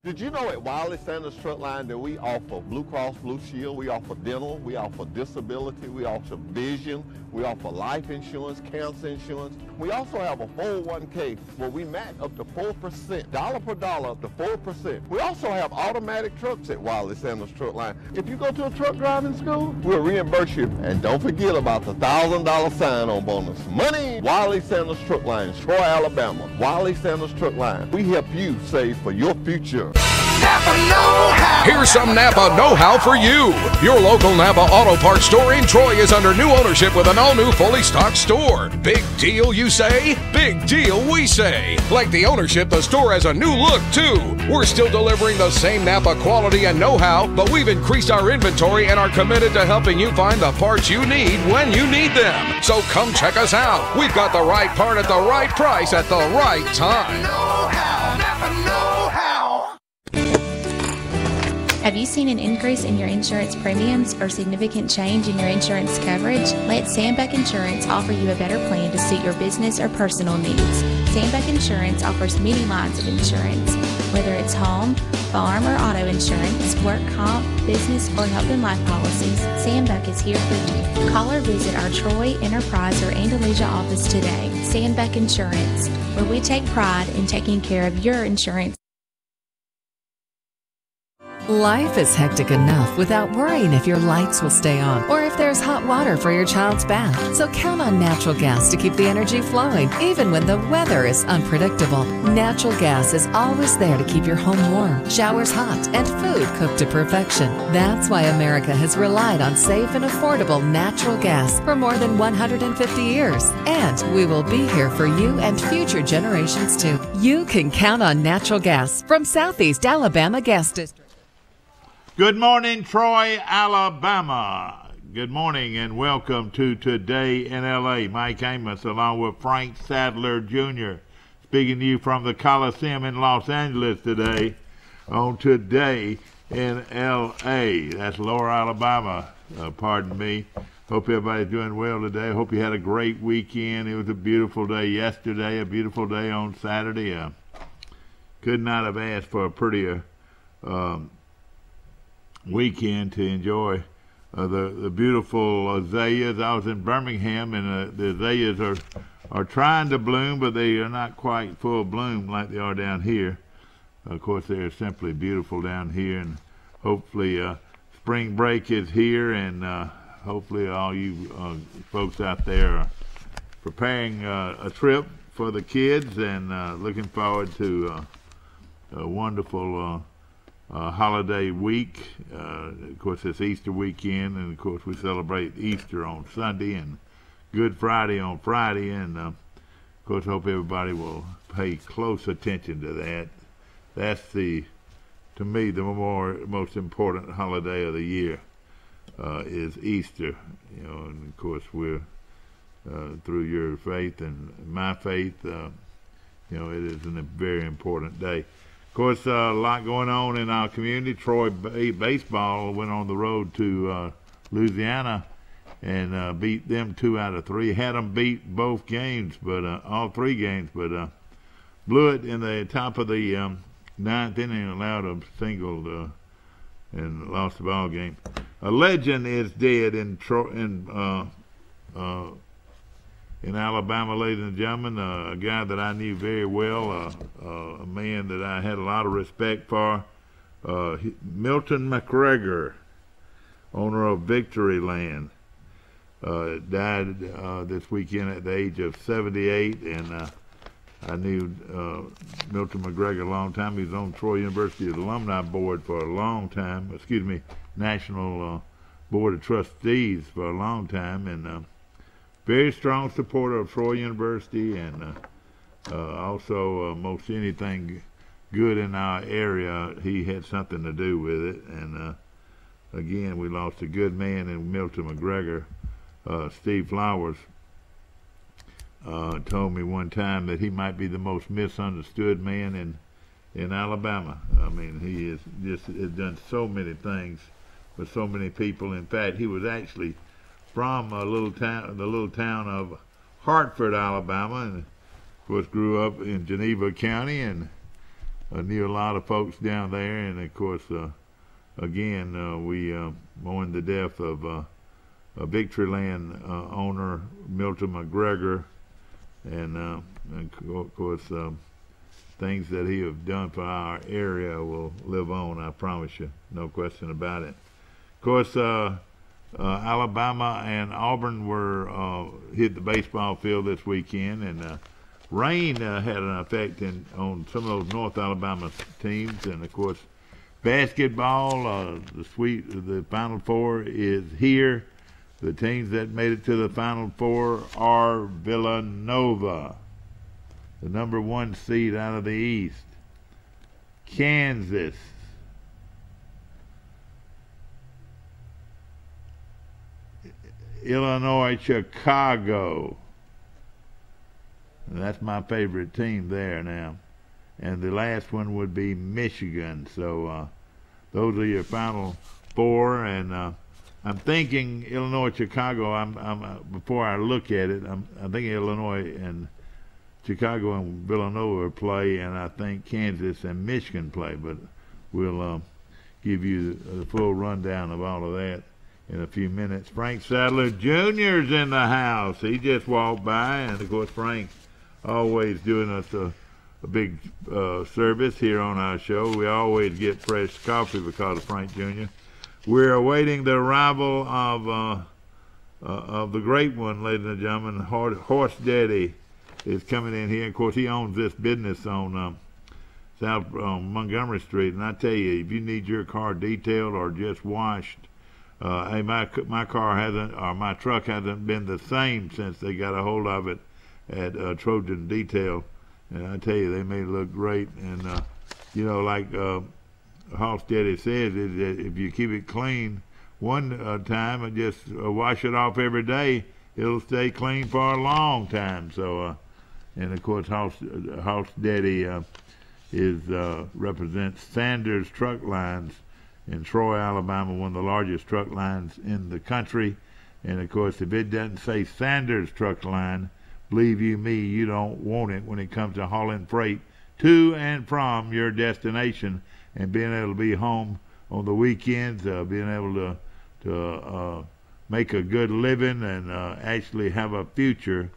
Did you know at Wiley Sanders Truck Line that we offer Blue Cross Blue Shield, we offer dental, we offer disability, we offer vision, we offer life insurance, cancer insurance. We also have a 401k where we match up to 4%, dollar per dollar up to 4%. We also have automatic trucks at Wiley Sanders Truck Line. If you go to a truck driving school, we'll reimburse you. And don't forget about the $1,000 sign-on bonus. Money! Wiley Sanders Truck Line, Troy, Alabama. Wiley Sanders Truck Line. We help you save for your future. Napa know-how. Here's some Napa know-how for you. Your local Napa Auto Parts store in Troy is under new ownership with an all-new fully stocked store. Big deal, you say? Big deal, we say. Like the ownership, the store has a new look, too. We're still delivering the same Napa quality and know-how, but we've increased our inventory and are committed to helping you find the parts you need when you need them. So come check us out. We've got the right part at the right price at the right time. Know-how. Napa know-how. Have you seen an increase in your insurance premiums or significant change in your insurance coverage? Let Sandbeck Insurance offer you a better plan to suit your business or personal needs. Sandbeck Insurance offers many lines of insurance, whether it's home, farm, or auto insurance, work comp, business, or health and life policies. Sandbeck is here for you. Call or visit our Troy, Enterprise, or Andalusia office today. Sandbeck Insurance, where we take pride in taking care of your insurance. Life is hectic enough without worrying if your lights will stay on or if there's hot water for your child's bath. So count on natural gas to keep the energy flowing, even when the weather is unpredictable. Natural gas is always there to keep your home warm, showers hot, and food cooked to perfection. That's why America has relied on safe and affordable natural gas for more than 150 years. And we will be here for you and future generations too. You can count on natural gas from Southeast Alabama Gas District. Good morning, Troy, Alabama. Good morning and welcome to Today in L.A. Mike Amos along with Frank Sadler Jr. speaking to you from the Coliseum in Los Angeles today on Today in L.A. That's Lower Alabama, pardon me. Hope everybody's doing well today. Hope you had a great weekend. It was a beautiful day yesterday, a beautiful day on Saturday. Could not have asked for a prettier weekend to enjoy the beautiful azaleas. I was in Birmingham, and the azaleas are trying to bloom, but they are not quite full bloom like they are down here. Of course, they are simply beautiful down here, and hopefully spring break is here, and hopefully all you folks out there are preparing a trip for the kids and looking forward to a wonderful holiday week. Of course, it's Easter weekend, and of course we celebrate Easter on Sunday and Good Friday on Friday, and of course hope everybody will pay close attention to that. That's to me, the most important holiday of the year is Easter. You know, and of course we're through your faith and my faith, you know, it is a very important day. Of course, a lot going on in our community. Troy baseball went on the road to Louisiana and beat them 2 out of 3. Had them beat both games, but all 3 games, but blew it in the top of the 9th inning, allowed a single and lost the ball game. A legend is dead in Alabama, ladies and gentlemen, a guy that I knew very well, a man that I had a lot of respect for, Milton McGregor, owner of Victoryland, died this weekend at the age of 78, and I knew Milton McGregor a long time. He was on Troy University's alumni board for a long time, National Board of Trustees for a long time, and very strong supporter of Troy University, and also most anything good in our area, he had something to do with it. And again, we lost a good man in Milton McGregor. Steve Flowers told me one time that he might be the most misunderstood man in Alabama. I mean, he has done so many things for so many people. In fact, he was actually from the little town of Hartford, Alabama, and of course grew up in Geneva County, and knew a lot of folks down there, and of course, again, we mourn the death of Victoryland owner Milton McGregor, and of course, things that he have done for our area will live on, I promise you, no question about it. Of course, Alabama and Auburn were hit the baseball field this weekend, and rain had an effect on some of those North Alabama teams, and of course, basketball, the Final Four is here. The teams that made it to the Final Four are Villanova, the number 1 seed out of the East, Kansas, Illinois, Chicago. And that's my favorite team there now. And the last one would be Michigan. So those are your Final Four. And I'm thinking Illinois, Chicago. Before I look at it, I'm thinking Illinois and Chicago and Villanova play, and I think Kansas and Michigan play. But we'll give you the full rundown of all of that in a few minutes. Frank Sadler Jr.'s in the house. He just walked by, and of course Frank always doing us a big service here on our show. We always get fresh coffee because of Frank Jr. We're awaiting the arrival of the great one, ladies and gentlemen. Horse Daddy is coming in here. Of course, he owns this business on South Montgomery Street, and I tell you, if you need your car detailed or just washed, hey, my car hasn't, or my truck hasn't been the same since they got a hold of it at Trojan Detail, and I tell you, they made it look great. And you know, like Hoss Daddy says, is that if you keep it clean one time and just wash it off every day, it'll stay clean for a long time. So, and of course, Hoss Daddy represents Sanders Truck Lines in Troy, Alabama, one of the largest truck lines in the country. And of course, if it doesn't say Sanders Truck Line, believe you me, you don't want it when it comes to hauling freight to and from your destination and being able to be home on the weekends, being able to make a good living and actually have a future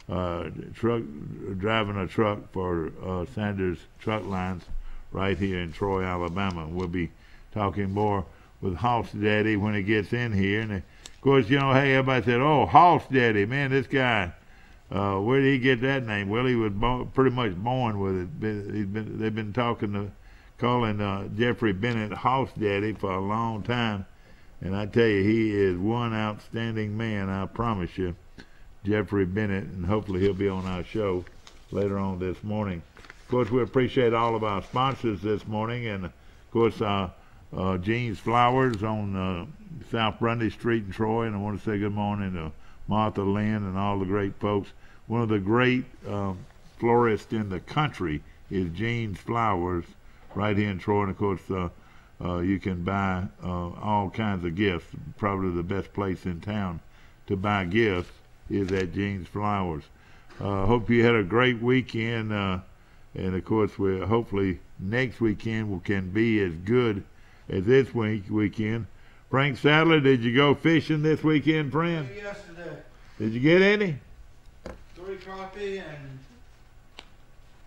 driving a truck for Sanders Truck Lines right here in Troy, Alabama. We'll be talking more with Hoss Daddy when he gets in here. And of course, you know, hey, everybody said, oh, Hoss Daddy, man, this guy, where did he get that name? Well, he was pretty much born with it. They've been calling Jeffrey Bennett Hoss Daddy for a long time. And I tell you, he is one outstanding man, I promise you, Jeffrey Bennett, and hopefully he'll be on our show later on this morning. Of course, we appreciate all of our sponsors this morning, and of course, Jean's Flowers on South Grundy Street in Troy, and I want to say good morning to Martha Lynn and all the great folks. One of the great florists in the country is Jean's Flowers right here in Troy, and of course you can buy all kinds of gifts. Probably the best place in town to buy gifts is at Jean's Flowers. Hope you had a great weekend, and of course hopefully next weekend can be as good as this weekend. Frank Sadler, did you go fishing this weekend, friend? Yesterday. Did you get any? 3 crappie and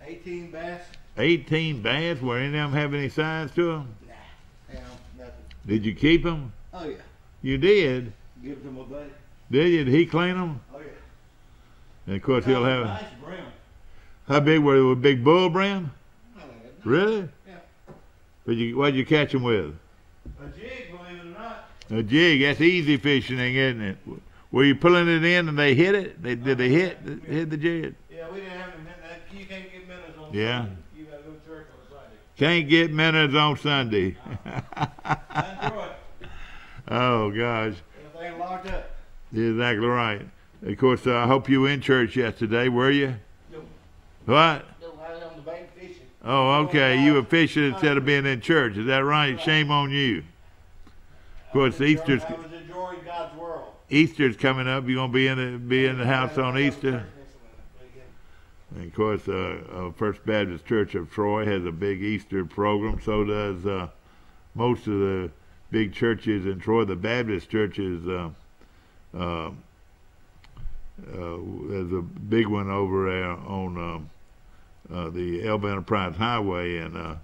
18 bass. 18 bass? Were any of them have any size to them? Nah, hell, nothing. Did you keep them? Oh yeah. You did? Give them to my buddy. Did you? Did he clean them? Oh yeah. And of course he'll have. Nice brim. How big were they? With big bull brim? Really? Yeah. But what'd you catch them with? A jig, believe it or not. A jig. That's easy fishing, isn't it? Were you pulling it in and they hit it? Did they hit the jig? Yeah, we didn't have them. You can't get minnows on Yeah. Sunday. You gotta go to church on Sunday. Can't get minnows on Sunday. That's right. Oh gosh. Everything locked up. You're exactly right. Of course, I hope you were in church yesterday, were you? No, What? no, I was on the bank fishing. Oh, okay. You were fishing instead of being in church. Is that right? Shame on you. Of course, I was enjoying God's world. Easter's coming up. You gonna be in the house on Easter? And of course, First Baptist Church of Troy has a big Easter program. So does most of the big churches in Troy. The Baptist churches, there's a big one over there on the Elba Enterprise Highway, and I've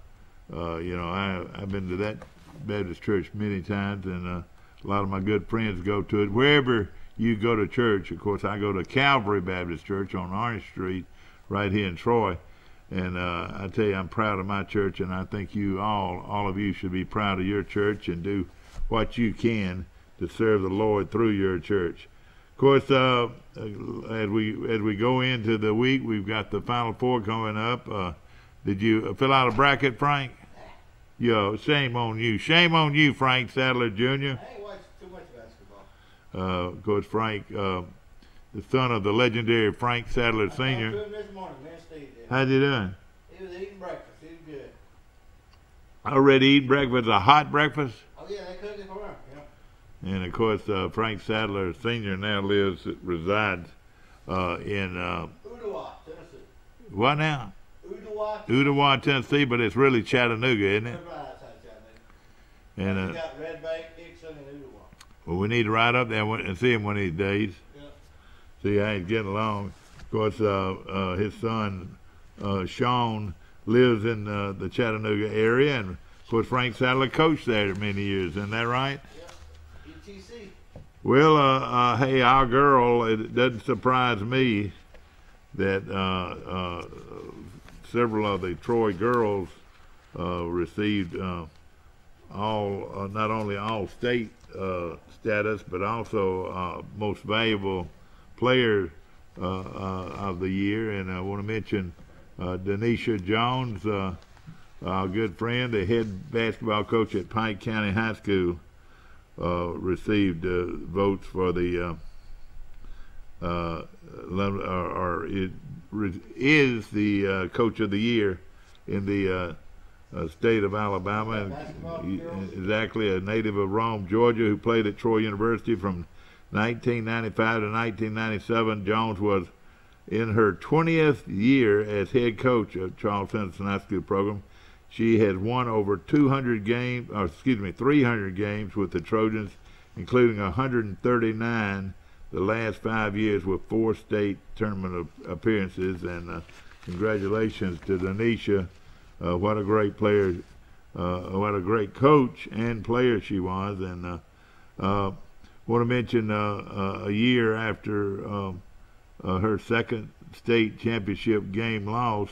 been to that Baptist church many times, and a lot of my good friends go to it. Wherever you go to church, of course, I go to Calvary Baptist Church on Orange Street, right here in Troy, and I tell you, I'm proud of my church, and I think you all of you should be proud of your church and do what you can to serve the Lord through your church. Of course, as we go into the week, we've got the Final Four coming up. Did you fill out a bracket, Frank? Yo, shame on you. Shame on you, Frank Sadler Jr. I ain't watched too much basketball. Of course, Frank, the son of the legendary Frank Sadler Sr. I talked to him this morning, man, Steve did. How's he doing? He was eating breakfast. He was good. Already eating breakfast, a hot breakfast? Oh, yeah, they cooked it for him. Yeah. And, of course, Frank Sadler Sr. now resides in... Ooltewah, Tennessee. What now? Ooltewah. Ooltewah, Tennessee, but it's really Chattanooga, isn't it? Right outside Chattanooga. And We got Red Bank, Dixon, and Ooltewah. well, we need to ride up there and see him one of these days. Yeah. See how he's getting along. Of course, his son, Sean, lives in the Chattanooga area, and, of course, Frank Sadler coached there many years. Isn't that right? Yeah. ETC. Well, hey, our girl, it doesn't surprise me that several of the Troy girls received not only all-state status, but also most valuable player of the year. And I want to mention Denisha Jones, our good friend, the head basketball coach at Pike County High School, received votes for the is the coach of the year in the state of Alabama, and exactly a native of Rome, Georgia, who played at Troy University from 1995 to 1997. Jones was in her 20th year as head coach of Charles Henderson High School program. She has won over 300 games with the Trojans, including 139 the last 5 years with 4 state tournament appearances. And congratulations to Denisha. What a great player, what a great coach and player she was. And want to mention a year after her second state championship game loss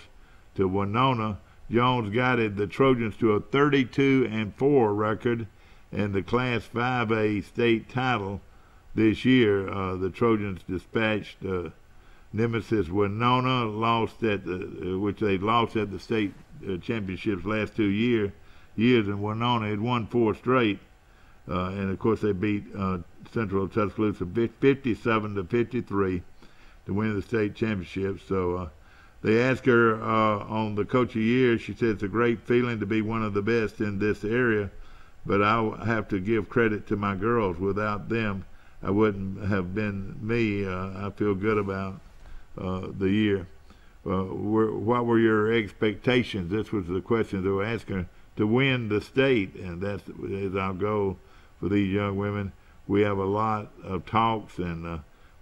to Winona, Jones guided the Trojans to a 32-4 record and the Class 5A state title this year. The Trojans dispatched Nemesis Winona, which they lost at the state championships last 2 years, and Winona had won 4 straight. And of course they beat Central Tuscaloosa 57-53 to win the state championship. So they asked her on the Coach of the Year. She said it's a great feeling to be one of the best in this area, but I have to give credit to my girls. Without them, I wouldn't have been me. I feel good about the year. What were your expectations? This was the question they were asking her, to win the state, and that is our goal for these young women. We have a lot of talks, and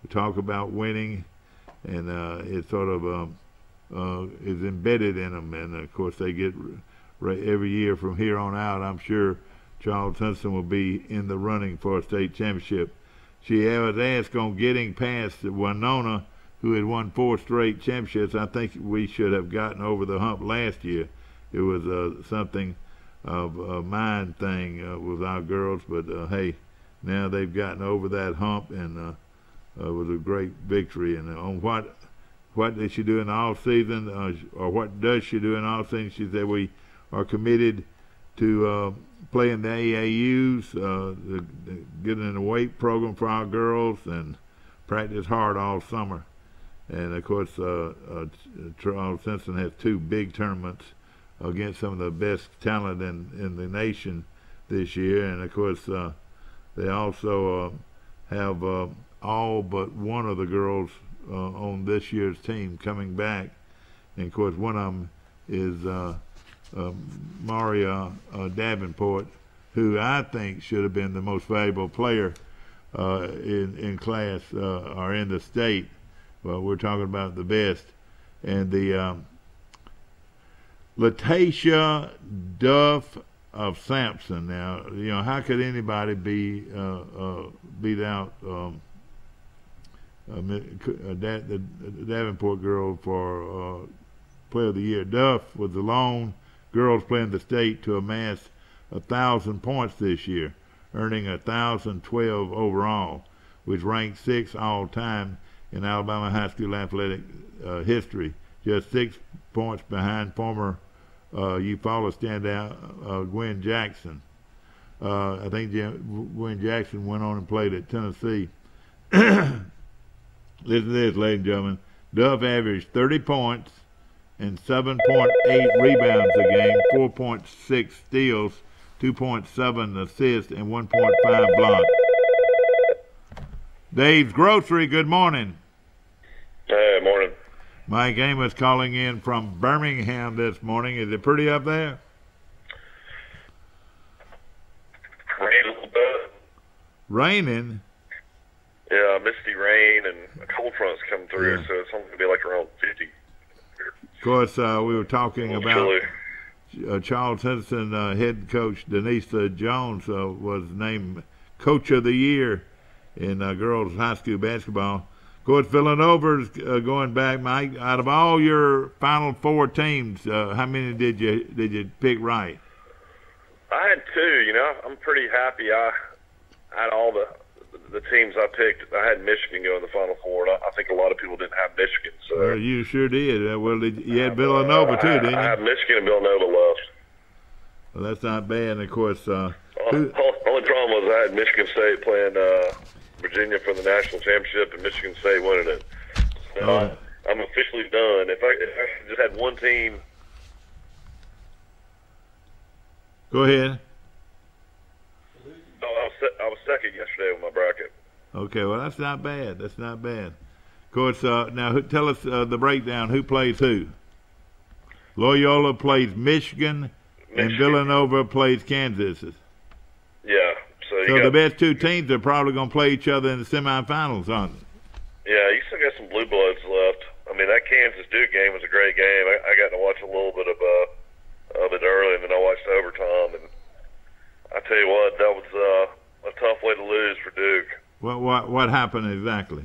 we talk about winning, and it sort of is embedded in them. And of course, they get every year from here on out. I'm sure Charles Henderson will be in the running for a state championship. She was asked on getting past Winona, who had won 4 straight championships. I think we should have gotten over the hump last year. It was something of a mind thing with our girls, but hey, now they've gotten over that hump, and it was a great victory. And on what did she do in the off season, or what does she do in the off season? She said we are committed to playing the AAUs, getting in a weight program for our girls, and practice hard all summer. And of course, Charles Henderson has 2 big tournaments against some of the best talent in the nation this year. And of course, they also have all but one of the girls on this year's team coming back And, of course, one of them is Maria Davenport, who I think should have been the most valuable player in class or in the state. Well, we're talking about the best. And the Latacia Duff of Sampson. Now, how could anybody beat out the Davenport girl for Player of the Year? Duff was the lone girls playing the state to amass 1,000 points this year, earning 1,012 overall, which ranked 6th all-time in Alabama high school athletic history, just 6 points behind former Eufaula standout Gwen Jackson. I think Gwen Jackson went on and played at Tennessee. Listen to this, ladies and gentlemen. Duff averaged 30 points and 7.8 rebounds a game, 4.6 steals, 2.7 assists, and 1.5 blocks. Dave's Grocery, good morning. Hey, morning. Mike Amos calling in from Birmingham this morning. Is it pretty up there? Rain a little bit. Raining? Yeah, misty rain and a cold front's come through, so it's only going to be like around 50. Of course, we were talking about Chilly. Charles Henderson head coach Denise Jones was named Coach of the Year in girls high school basketball. Of course, Villanova's going back, Mike. Out of all your Final Four teams, how many did you pick right? I had 2. I'm pretty happy. I had all the teams I picked. I had Michigan go in the Final Four, and I think a lot of people didn't have Michigan. So well, you sure did. You had Villanova too, didn't you? I have Michigan and Villanova left. Well, that's not bad. And of course, only problem was I had Michigan State playing Virginia for the national championship, and Michigan State winning it. So I'm officially done. If I just had one team. Go ahead. I was second yesterday with my bracket. Okay, well, that's not bad. That's not bad. Of course, now tell us the breakdown. Who plays who? Loyola plays Michigan. And Villanova plays Kansas. Yeah. So the best 2 teams are probably going to play each other in the semifinals, aren't they? Yeah, you still got some blue bloods left. I mean, that Kansas-Duke game was a great game. I got to watch a little bit of it early, and then I watched overtime. And I tell you what, that was a tough way to lose for Duke. What happened exactly?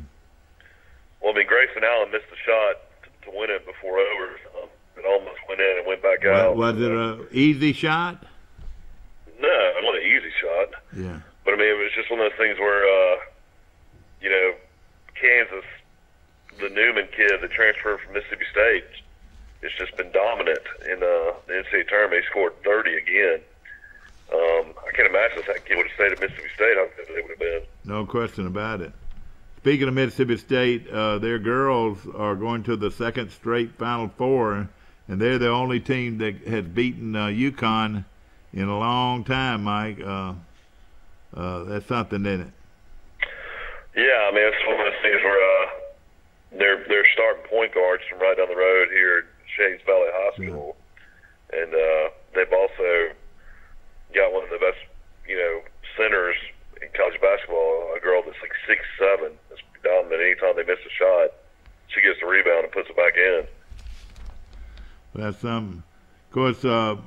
Well, I mean, Grayson Allen missed a shot to win it before overtime. It almost went in and went back out. Was it an easy shot? No, not an easy shot. Yeah. But, I mean, it was just one of those things where, Kansas, the Newman kid that transferred from Mississippi State, has just been dominant in the NCAA tournament. He scored 30 again. I can't imagine if that kid would have stayed at Mississippi State, how good they would have been. No question about it. Speaking of Mississippi State, their girls are going to the 2nd straight Final Four, and they're the only team that has beaten UConn in a long time, Mike. That's something, isn't it? Yeah, I mean, it's one of those things where they're starting point guards from right down the road here at Shades Valley High School, and they've also got one of the best, centers in college basketball, a girl that's like 6'7", that's dominant. Anytime they miss a shot, she gets the rebound and puts it back in. That's something. Of course, a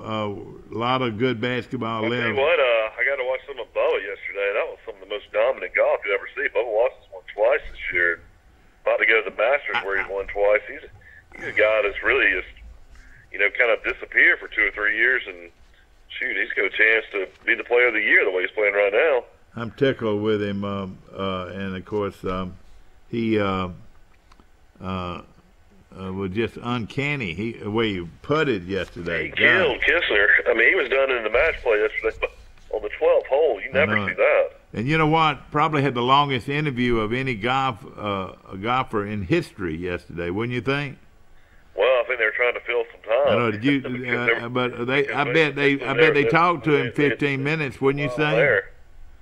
lot of good basketball left. Tell you what, I got to watch some of Bubba yesterday. That was some of the most dominant golf you ever see. Bubba Watson's won twice this year. About to go to the Masters where he's won twice. He's a guy that's really just, kind of disappeared for 2 or 3 years, and shoot, he's got a chance to be the player of the year the way he's playing right now. I'm tickled with him, and of course, he was just uncanny. The way he putted yesterday. He killed Kistner. I mean, he was done in the match play yesterday, but on the 12th hole, you never see that. And you know what? Probably had the longest interview of any golfer in history yesterday, wouldn't you think? Well, I think they were trying to fill some time. I know. Did you? But I bet they talked to him 15 minutes, wouldn't you say?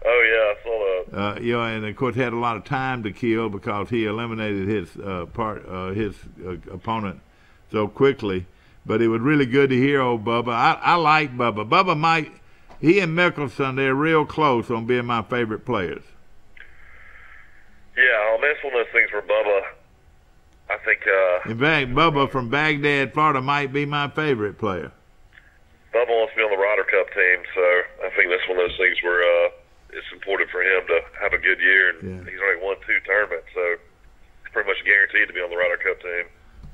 Oh yeah, I saw that. And of course had a lot of time to kill because he eliminated his opponent so quickly. But it was really good to hear old Bubba. I like Bubba. Bubba he and Mickelson, they're real close on being my favorite players. Yeah, that's one of those things where Bubba, I think. In fact, Bubba from Baghdad, Florida, might be my favorite player. Bubba wants to be on the Ryder Cup team, so I think that's one of those things where it's important for him to have a good year. And he's already won 2 tournaments, so he's pretty much guaranteed to be on the Ryder Cup team.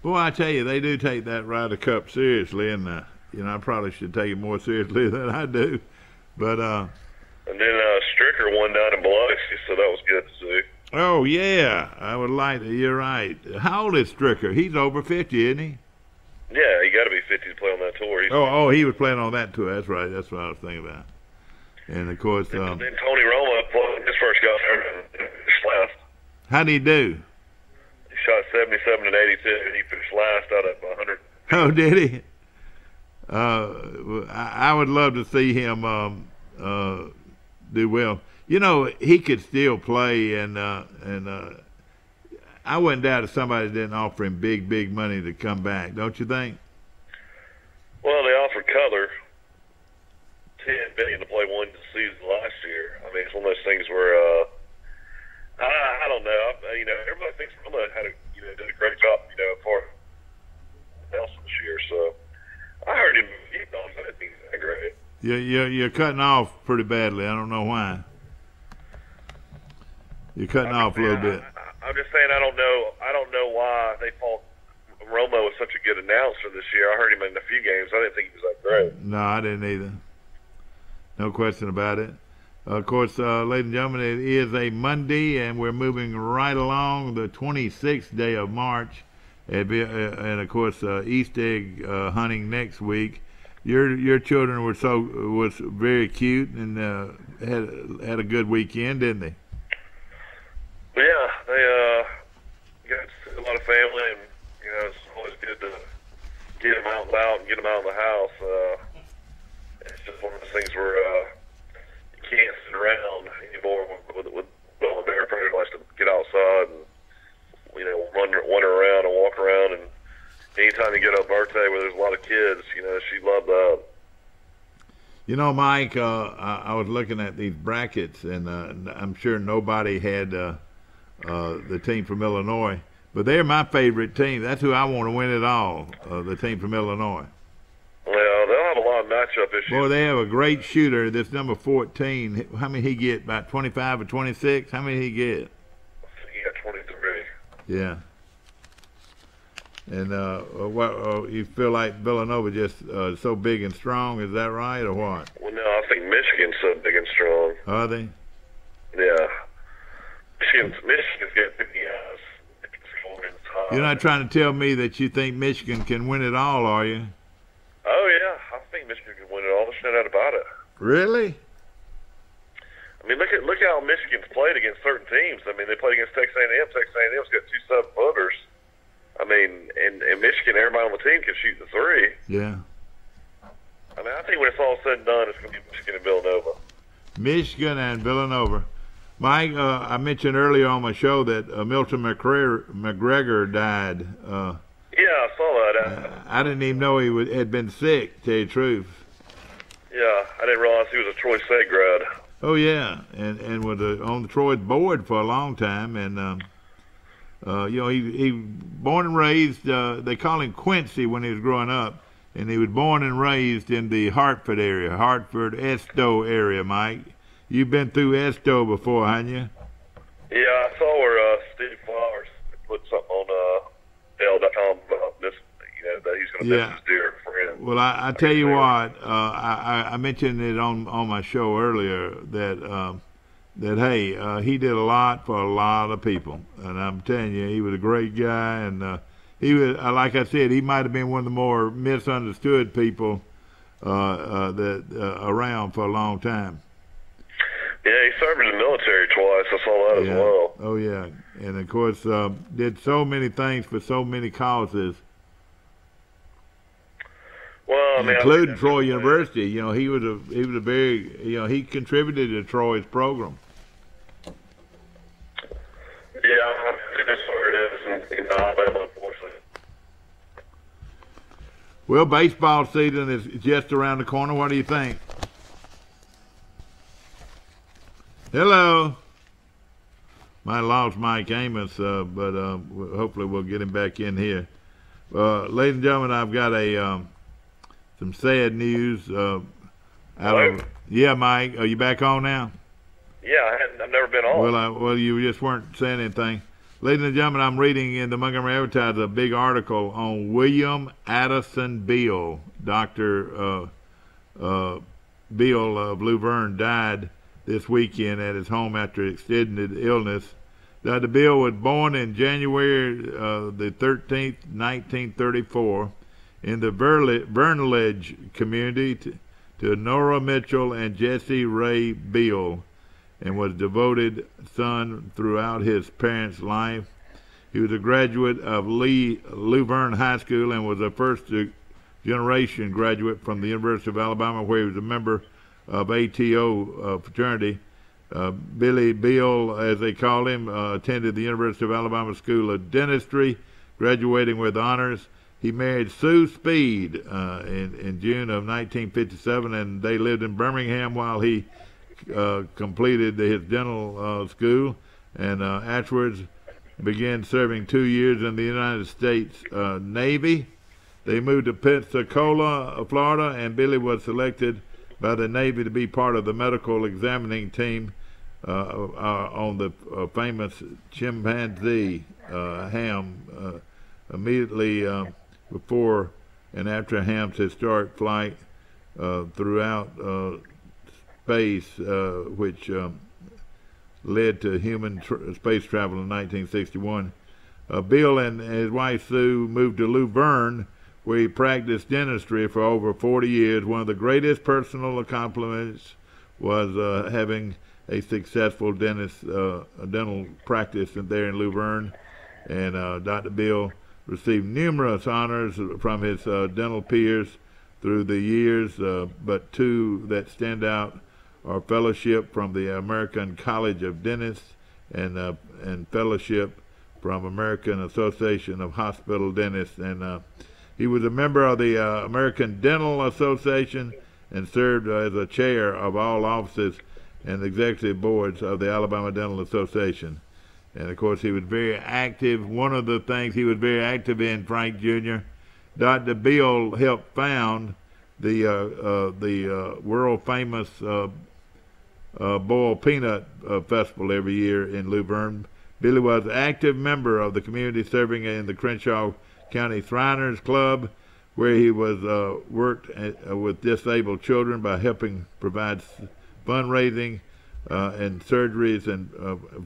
Boy, I tell you, they do take that Ryder Cup seriously, and I probably should take it more seriously than I do. But and then Stricker won down in Biloxi, so that was good to see. Oh yeah, I would like to. You're right. How old is Stricker? He's over 50, isn't he? Yeah, he got to be 50 to play on that tour. He was playing on that tour. That's right. That's what I was thinking about. And of course, then Tony Romo played his first golf tournament. Last. How'd he do? He shot 77 and 82, and he finished last out of 100. Oh, did he? I would love to see him do well. You know, he could still play, and I wouldn't doubt if somebody didn't offer him big money to come back. Don't you think? Well, they offered Cutler $10 billion to play one season last year. I mean, it's one of those things where I don't know. Everybody thinks Romo did a great job, for Nelson this year. So I heard him. I didn't think he was that great. You're cutting off pretty badly. I don't know why. You're cutting off a little bit. I'm just saying I don't know why they thought Romo was such a good announcer this year. I heard him in a few games. I didn't think he was that great. No, I didn't either. No question about it. Of course, ladies and gentlemen, it is a Monday, and we're moving right along the 26th day of March. And of course, Easter egg hunting next week. Your children was very cute and had a good weekend, didn't they? Yeah, they got to see a lot of family, and it's always good to get them out and about and get them out of the house. It's just one of those things where you can't sit around anymore with Bill and Bear. Everybody likes to get outside and run around and walk around. And anytime you get a birthday where there's a lot of kids, she loved that. Mike, I was looking at these brackets, and I'm sure nobody had the team from Illinois, but they're my favorite team. That's who I want to win it all, the team from Illinois. Well, they'll have a lot of matchup issues. Boy, they have a great shooter. This number 14. How many he get? About 25 or 26? How many he get? I think he got 23. Yeah. And you feel like Villanova just so big and strong? Is that right, or what? Well, no, I think Michigan's so big and strong. Are they? Yeah. Michigan's got 50 guys. You're not trying to tell me that you think Michigan can win it all, are you? Oh, yeah. I think Michigan can win it all. There's no doubt about it. Really? I mean, look how Michigan's played against certain teams. I mean, they played against Texas A&M. Texas A&M's got 2 7-footers. I mean, in Michigan, everybody on the team can shoot the 3. Yeah. I mean, I think when it's all said and done, it's going to be Michigan and Villanova. Michigan and Villanova. Mike, I mentioned earlier on my show that Milton McGregor died. Yeah, I saw that. I didn't even know he had been sick, to tell you the truth. Yeah, I didn't realize he was a Troy State grad. Oh, yeah, and was on the Troy board for a long time. And, he born and raised, they call him Quincy when he was growing up. And he was born and raised in the Hartford area, Hartford-Esto area, Mike. You've been through Esto before, haven't you? Yeah, I saw where Steve Flowers put something on L.com about this, that he's going to miss his dear friend. Well, I tell you what, I mentioned it on my show earlier that hey, he did a lot for a lot of people, and I'm telling you, he was a great guy, and he was, like I said, he might have been one of the more misunderstood people around for a long time. Yeah, he served in the military twice. I saw that as well. Oh, yeah. And, of course, did so many things for so many causes. Well, including Troy University. He was a very, he contributed to Troy's program. Yeah, that's where it is in Alabama, unfortunately. Well, baseball season is just around the corner. What do you think? Hello. Might have lost Mike Amos, but hopefully we'll get him back in here. Ladies and gentlemen, I've got some sad news. Yeah, Mike, are you back on now? Yeah, I've never been on. Well, you just weren't saying anything. Ladies and gentlemen, I'm reading in the Montgomery Advertiser a big article on William Addison Beall. Dr. Beall of Luverne died this weekend at his home after extended illness. Dr. Beall was born in January the 13th, 1934, in the Vernledge community to Nora Mitchell and Jesse Ray Beall, and was a devoted son throughout his parents' life. He was a graduate of Luverne High School and was a first-generation graduate from the University of Alabama, where he was a member of ATO fraternity. Billy Beall, as they call him, attended the University of Alabama School of Dentistry, graduating with honors. He married Sue Speed in June of 1957, and they lived in Birmingham while he completed his dental school, and afterwards began serving 2 years in the United States Navy. They moved to Pensacola, Florida, and Billy was selected by the Navy to be part of the medical examining team on the famous chimpanzee Ham immediately before and after Ham's historic flight throughout space, which led to human space travel in 1961. Beall and his wife Sue moved to Luverne, where he practiced dentistry for over 40 years. One of the greatest personal accomplishments was having a successful dental practice there in Luverne. And Dr. Beall received numerous honors from his dental peers through the years, but two that stand out are fellowship from the American College of Dentists and fellowship from American Association of Hospital Dentists. And he was a member of the American Dental Association and served as a chair of all offices and executive boards of the Alabama Dental Association. And of course, he was very active. One of the things he was very active in, Frank Jr., Dr. Beall helped found the world famous boiled peanut festival every year in Luverne. Billy was an active member of the community, serving in the Crenshaw County Shriners Club, where he was worked with disabled children by helping provide fundraising and surgeries and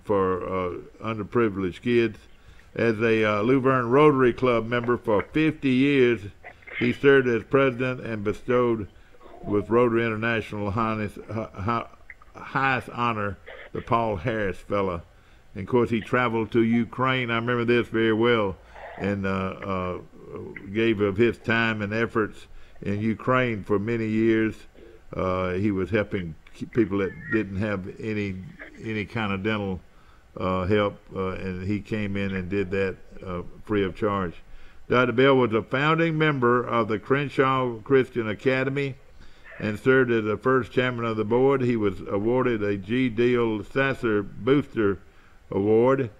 for underprivileged kids. As a Luverne Rotary Club member for 50 years, he served as president and bestowed with Rotary International highest honor, the Paul Harris Fellow. And of course, he traveled to Ukraine. I remember this very well, and gave of his time and efforts in Ukraine for many years. He was helping people that didn't have any kind of dental help, and he came in and did that free of charge. Dr. Beall was a founding member of the Crenshaw Christian Academy and served as the first chairman of the board. He was awarded a G. Deal Sasser Booster Award.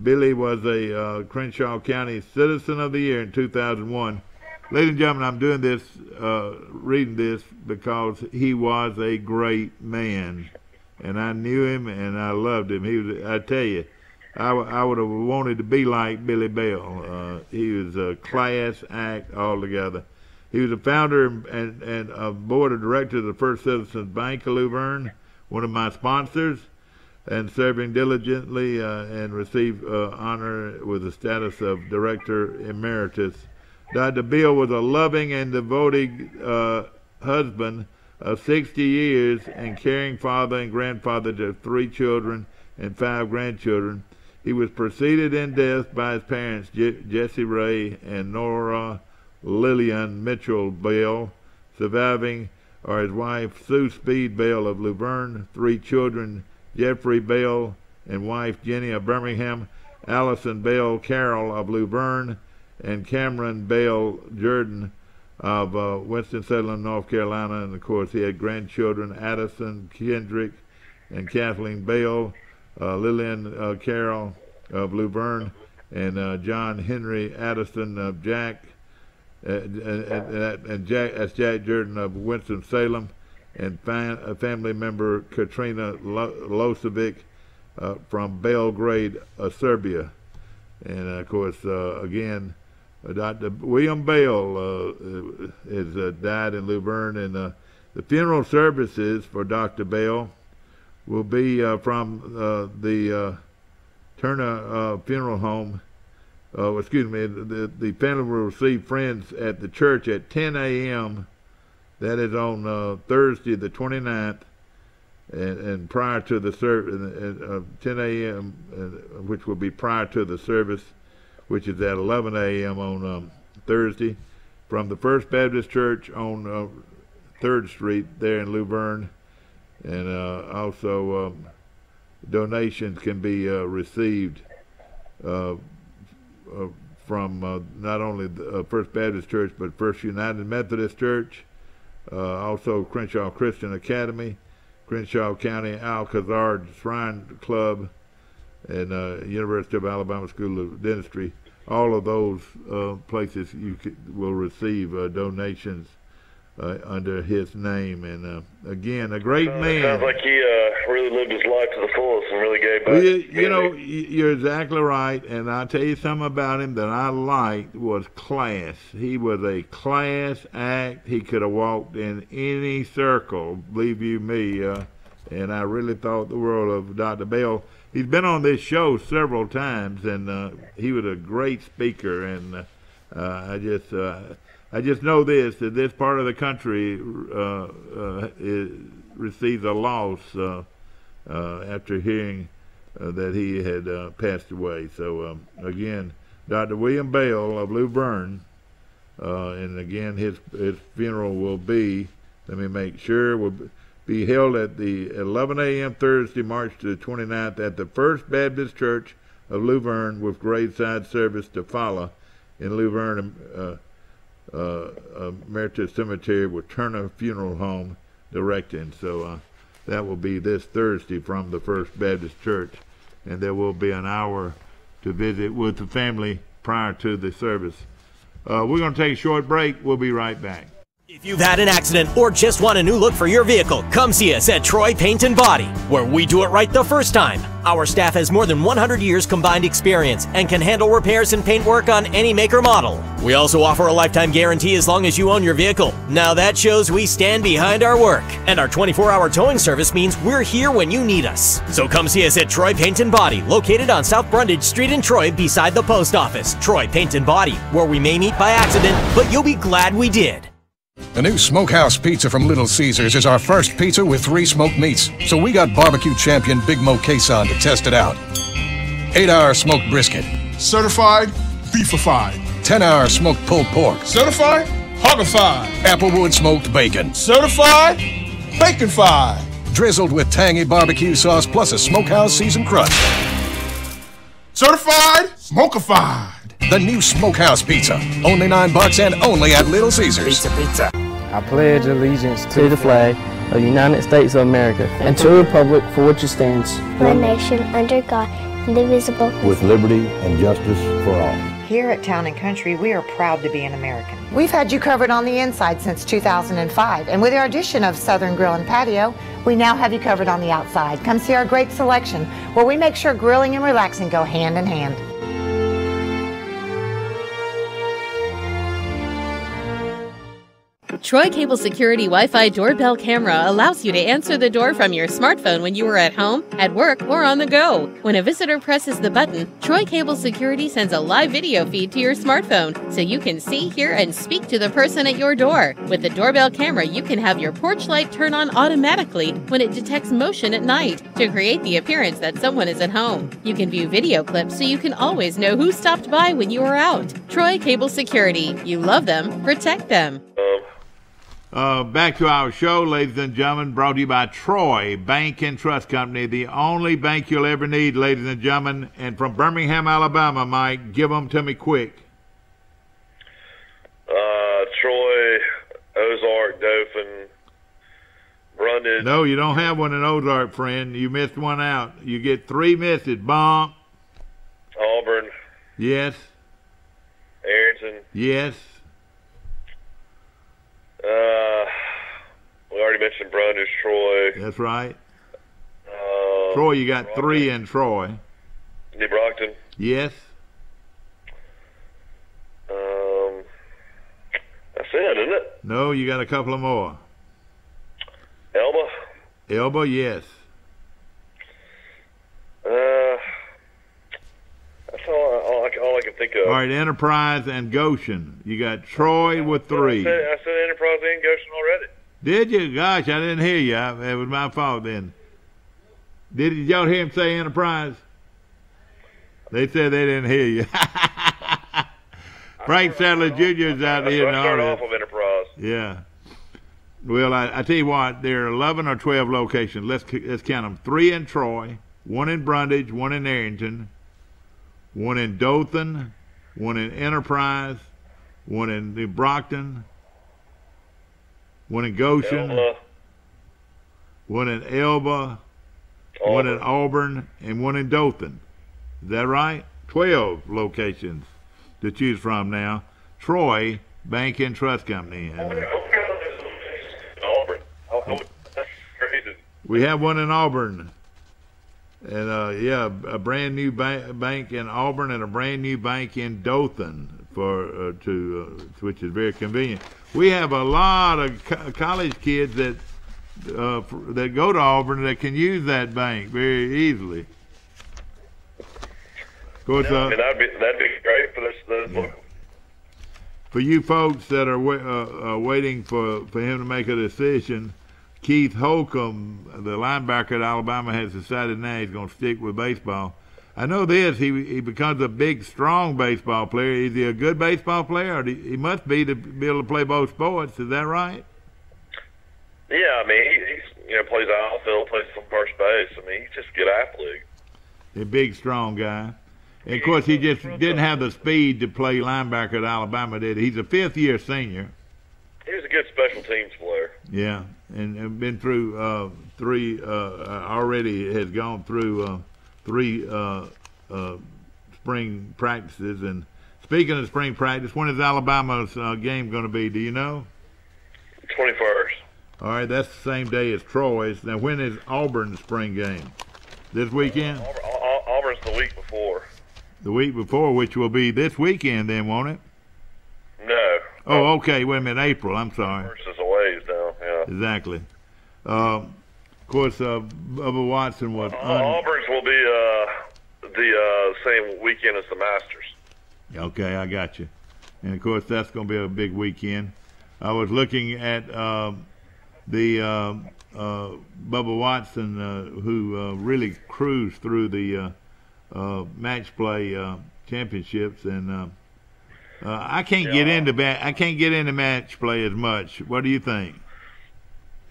Billy was a Crenshaw County Citizen of the Year in 2001. Ladies and gentlemen, I'm doing this, reading this because he was a great man, and I knew him and I loved him. He was, I tell you, I would have wanted to be like Billy Beall. He was a class act altogether. He was a founder and a board of directors of the First Citizens Bank of Luverne, one of my sponsors, and serving diligently and received honor with the status of Director Emeritus. Dr. Beall was a loving and devoted husband of 60 years and caring father and grandfather to 3 children and 5 grandchildren. He was preceded in death by his parents, Jesse Ray and Nora Lillian Mitchell Beall. Surviving are his wife, Sue Speed Beall of Luverne, 3 children, Jeffrey Beall and wife Jenny of Birmingham, Allison Beall Carroll of Luverne, and Cameron Beall Jordan of Winston-Salem, North Carolina, and of course he had grandchildren Addison Kendrick and Kathleen Bale, Lillian Carroll of Luverne, and John Henry Addison of Jack, and Jack, that's Jack Jordan of Winston-Salem, and family member Katrina Losevic from Belgrade, Serbia. And of course, again, Dr. William Bale has died in Luverne, and the funeral services for Dr. Bale will be from the Turner Funeral Home. The family will receive friends at the church at 10 a.m. That is on Thursday, the 29th, and prior to the service, 10 a.m., which will be prior to the service, which is at 11 a.m. on Thursday, from the First Baptist Church on 3rd Street there in Luverne. And also donations can be received from not only the First Baptist Church, but First United Methodist Church, also Crenshaw Christian Academy, Crenshaw County Alcazar Shrine Club, and University of Alabama School of Dentistry. All of those places will receive donations under his name. And again, a great man. Sounds like he really lived his life to the fullest and really gave back. You know, you're exactly right. And I'll tell you something about him that I liked was class. He was a class act. He could have walked in any circle, believe you me. And I really thought the world of Dr. Bale. He's been on this show several times, and he was a great speaker. And I just know this, that this part of the country receives a loss after hearing that he had passed away. So, again, Dr. William Bale of Luverne, and again, his funeral will be, let me make sure, will be held at the 11 a.m. Thursday, March the 29th at the First Baptist Church of Luverne, with graveside service to follow in Luverne Emeritus Cemetery with Turner Funeral Home directing. So that will be this Thursday from the First Baptist Church, and there will be an hour to visit with the family prior to the service. We're going to take a short break. We'll be right back. If you've had an accident or just want a new look for your vehicle, come see us at Troy Paint and Body, where we do it right the first time. Our staff has more than 100 years combined experience and can handle repairs and paint work on any make or model. We also offer a lifetime guarantee as long as you own your vehicle. Now that shows we stand behind our work. And our 24-hour towing service means we're here when you need us. So come see us at Troy Paint and Body, located on South Brundage Street in Troy beside the post office. Troy Paint and Body, where we may meet by accident, but you'll be glad we did. The new Smokehouse Pizza from Little Caesars is our first pizza with 3 smoked meats, so we got barbecue champion Big Mo Quezon to test it out. 8-hour smoked brisket. Certified beefified. 10-hour smoked pulled pork. Certified hoggified. Applewood smoked bacon. Certified baconfied. Drizzled with tangy barbecue sauce plus a Smokehouse seasoned crust. Certified smokified. The new Smokehouse Pizza. Only $9 and only at Little Caesars. Pizza. I pledge allegiance to the flag of the United States of America and to the republic for which it stands, one nation under God, indivisible, with liberty and justice for all. Here at Town & Country, we are proud to be an American. We've had you covered on the inside since 2005, and with our addition of Southern Grill and Patio, we now have you covered on the outside. Come see our great selection, where we make sure grilling and relaxing go hand in hand. Troy Cable Security Wi-Fi doorbell camera allows you to answer the door from your smartphone when you are at home, at work, or on the go. When a visitor presses the button, Troy Cable Security sends a live video feed to your smartphone so you can see, hear, and speak to the person at your door. With the doorbell camera, you can have your porch light turn on automatically when it detects motion at night to create the appearance that someone is at home. You can view video clips so you can always know who stopped by when you are out. Troy Cable Security. You love them, protect them. Back to our show, ladies and gentlemen, brought to you by Troy Bank and Trust Company, the only bank you'll ever need, ladies and gentlemen. And from Birmingham, Alabama, Mike, give them to me quick. Troy, Ozark, Dauphin, Brundage. No, you don't have one in Ozark, friend. You missed one out. You get 3 misses. Bonk. Auburn. Yes. Arrington. Yes. We already mentioned Brundage, Troy. That's right. Troy, you got Brockton. 3 in Troy. New Brockton. Yes. That's it, isn't it? No, you got a couple of more. Elba. Elba, yes. That's all I can think of. All right, Enterprise and Goshen. You got Troy with 3. I said Enterprise and Goshen already. Did you? Gosh, I didn't hear you. It was my fault then. Did y'all hear him say Enterprise? They said they didn't hear you. Frank Sadler Jr. is out here. I started off with Enterprise. Yeah. Well, I tell you what, there are 11 or 12 locations. Let's count them. 3 in Troy, 1 in Brundage, 1 in Arrington, 1 in Dothan, 1 in Enterprise, 1 in New Brockton, 1 in Goshen, Elba. 1 in Elba, 1 in Auburn, and 1 in Dothan. Is that right? 12 locations to choose from now. Troy Bank and Trust Company. Auburn. That's crazy. We have one in Auburn. And, a brand new bank in Auburn and a brand new bank in Dothan, which is very convenient. We have a lot of college kids that go to Auburn that can use that bank very easily. Of course, that'd be great for this. For you folks that are waiting for him to make a decision, Keith Holcomb, the linebacker at Alabama, has decided now he's going to stick with baseball. I know this, he becomes a big, strong baseball player. Is he a good baseball player? Or he must be to be able to play both sports. Is that right? Yeah, I mean, he plays outfield, plays some first base. I mean, he's just a good athlete. A big, strong guy. And, of course, he just didn't have the speed to play linebacker at Alabama, did he? He's a fifth-year senior. He was a good special teams player. Yeah, and been through 3, already has gone through 3 spring practices. And speaking of spring practice, when is Alabama's game going to be? Do you know? 21st. All right, that's the same day as Troy's. Now, when is Auburn's spring game? This weekend? Auburn's the week before. The week before, which will be this weekend then, won't it? No. Oh, okay. Wait a minute. April. I'm sorry. Versus a ways now, yeah. Exactly. Of course, Bubba Watson was... Auburn's will be the same weekend as the Masters. Okay, I got you. And, of course, that's going to be a big weekend. I was looking at the Bubba Watson, who really cruised through the match play championships, and I can't get into match play as much. What do you think?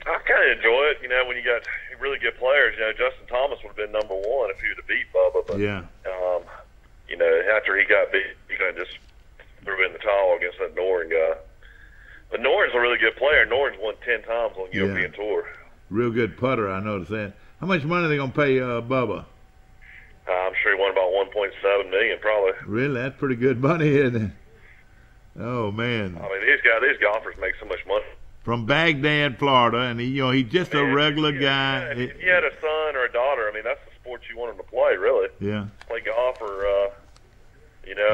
I kind of enjoy it. When you got really good players. Justin Thomas would have been number 1 if he would have beat Bubba. But yeah. After he got beat, he kind of just threw in the towel against that Noren guy. But Noren's a really good player. Noren's won 10 times on European Tour. Real good putter, I noticed that. How much money are they going to pay Bubba? I'm sure he won about $1.7 million, probably. Really? That's pretty good money, isn't it? Oh, man. I mean, these golfers make so much money. From Baghdad, Florida, and he's just a regular guy. If you had a son or a daughter, I mean, that's the sport you want him to play, really. Yeah. Play golf or, I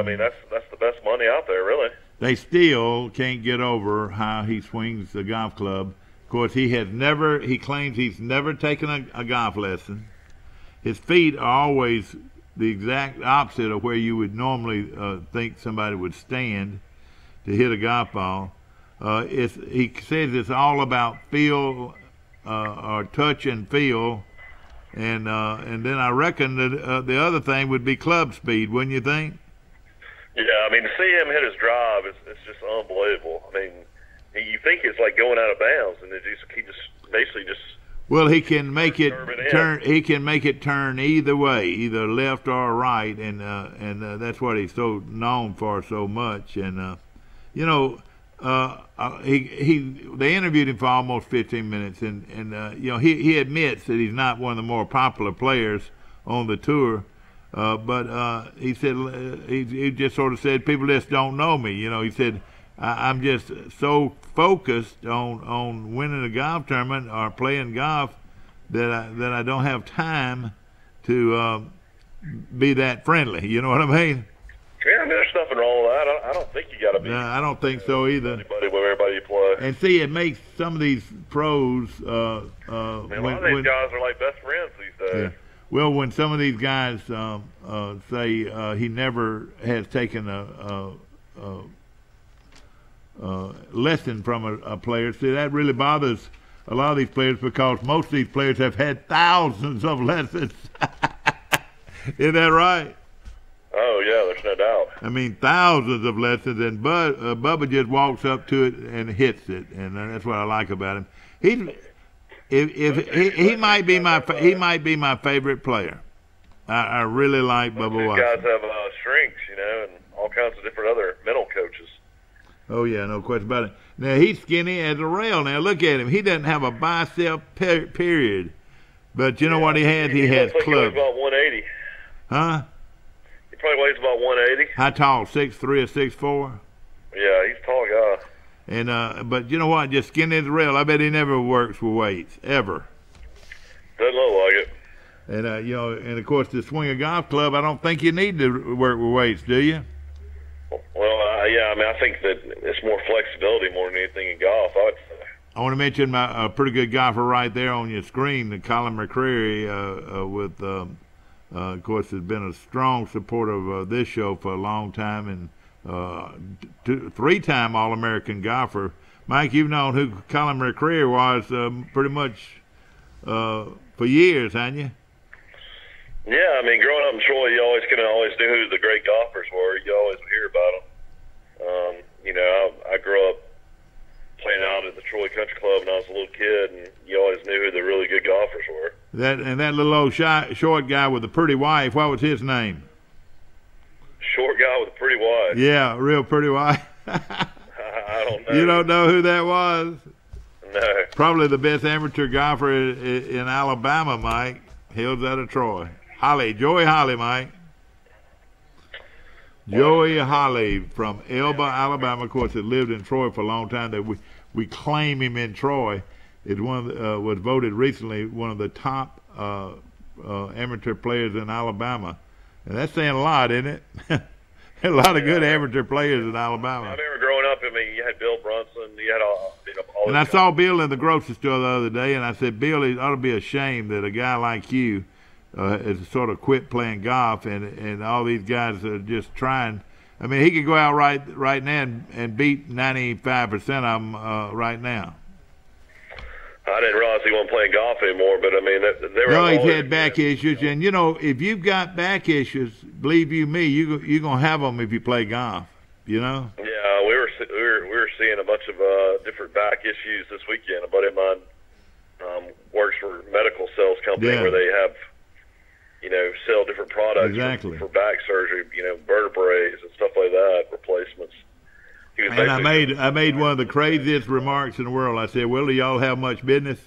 mean, that's the best money out there, really. They still can't get over how he swings the golf club. Of course, he claims he's never taken a golf lesson. His feet are always the exact opposite of where you would normally think somebody would stand to hit a golf ball. He says it's all about feel, or touch and feel, and then I reckon that the other thing would be club speed, wouldn't you think? Yeah, I mean, to see him hit his drive, it's just unbelievable. I mean, you think it's like going out of bounds, and he just basically just. Well, he can make it turn. He can make it turn either way, either left or right, and that's what he's so known for so much. And they interviewed him for almost 15 minutes, and you know, he admits that he's not one of the more popular players on the tour, but he said he just sort of said people just don't know me. You know, he said I'm just so focused on winning a golf tournament or playing golf that I don't have time to be that friendly. You know what I mean? Yeah, there's nothing wrong with that. I don't think you got to be. No, I don't think so either. Anybody with everybody you play. And see, it makes some of these pros. A lot of these guys are like best friends these days. Yeah. Well, when some of these guys say he never has taken a lesson from a player, see, that really bothers a lot of these players because most of these players have had thousands of lessons. Isn't that right? Oh, yeah, there's no doubt. I mean, thousands of lessons, and Bubba just walks up to it and hits it, and that's what I like about him. He might be my favorite player. I really like Bubba Watson. These guys have strengths, you know, and all kinds of different other mental coaches. Oh yeah, no question about it. Now he's skinny as a rail. Now look at him. He doesn't have a bicep period, but you know what he has? He has clubs. He weighs about 180. Huh? He probably weighs about 180. How tall? 6'3" or 6'4"? Yeah, he's a tall guy. And but you know what? Just skinny as a rail. I bet he never works with weights ever. Doesn't look like it. And you know, and of course, the Swing of Golf Club. I don't think you need to work with weights, do you? Well, yeah. I mean, I think that it's more flexibility more than anything in golf. I would say. I want to mention a pretty good golfer right there on your screen, Colin McCreary, with. Of course, has been a strong supporter of this show for a long time, and three-time All-American golfer. Mike, you've known who Colin McCreary was pretty much for years, haven't you? Yeah, I mean, growing up in Troy, you always knew who the great golfers were. You always would hear about them. You know, I grew up playing out at the Troy Country Club when I was a little kid, and you always knew who the really good golfers were. That little old short guy with the pretty wife, what was his name? Short guy with a pretty wife. Yeah, real pretty wife. I don't know. You don't know who that was? No. Probably the best amateur golfer in Alabama, Mike. Hails out of Troy. Joey Holly, Mike. Joey Holly from Elba, Alabama. Of course, it lived in Troy for a long time. That we claim him in Troy. It was voted recently one of the top amateur players in Alabama, and that's saying a lot, isn't it? A lot of good amateur players in Alabama. I remember growing up. I mean, you had Bill Brunson. You had all and I saw Bill in the grocery store the other day, and I said, Bill, it ought to be a shame that a guy like you has sort of quit playing golf, and all these guys are just trying. I mean, he could go out right now and beat 95% of them right now. I didn't realize he wasn't playing golf anymore, but I mean, they were. No, he's had back issues, and you know, if you've got back issues, believe you me, you're gonna have them if you play golf. You know. Yeah, we were seeing a bunch of different back issues this weekend. A buddy of mine works for a medical sales company where they have, you know, sell different products for back surgery, you know, vertebrae and stuff like that, replacements. And I made one of the craziest remarks in the world. I said, well, do y'all have much business?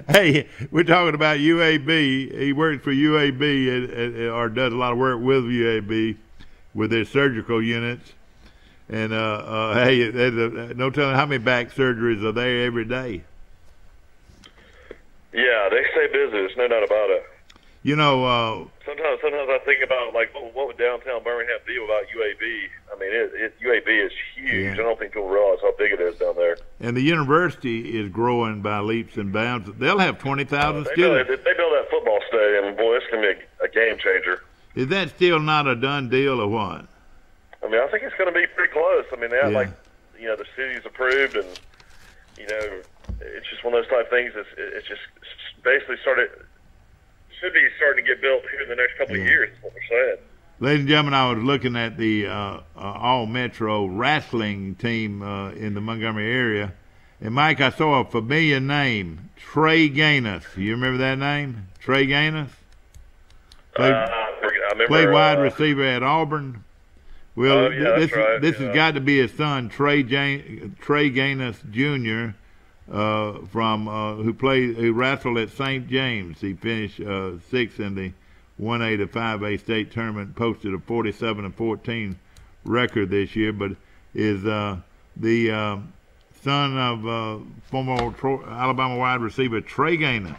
Hey, we're talking about UAB. He works for UAB or does a lot of work with UAB with their surgical units. And, hey, no telling how many back surgeries are there every day. Yeah, they stay busy. There's no doubt about it. You know, sometimes I think about like what would downtown Birmingham be without UAB? I mean, UAB is huge. Yeah. I don't think people realize how big it is down there. And the university is growing by leaps and bounds. They'll have 20,000 students. They build that football stadium, boy, it's gonna be a game changer. Is that still not a done deal or what? I mean, I think it's going to be pretty close. I mean, they have like, you know, the city's approved, and you know, it's just one of those type things. It's just basically should be starting to get built here in the next couple of years. Is what we're saying. Ladies and gentlemen, I was looking at the all-metro wrestling team in the Montgomery area, and Mike, I saw a familiar name, Trey Gaines. You remember that name, Trey Gaines? Played wide receiver at Auburn. Well, that's right. This has got to be his son, Trey Gaines Jr., who wrestled at St. James. He finished sixth in the 1A to 5A state tournament, posted a 47-14 record this year, but is the son of former Alabama wide receiver Trey Gaines.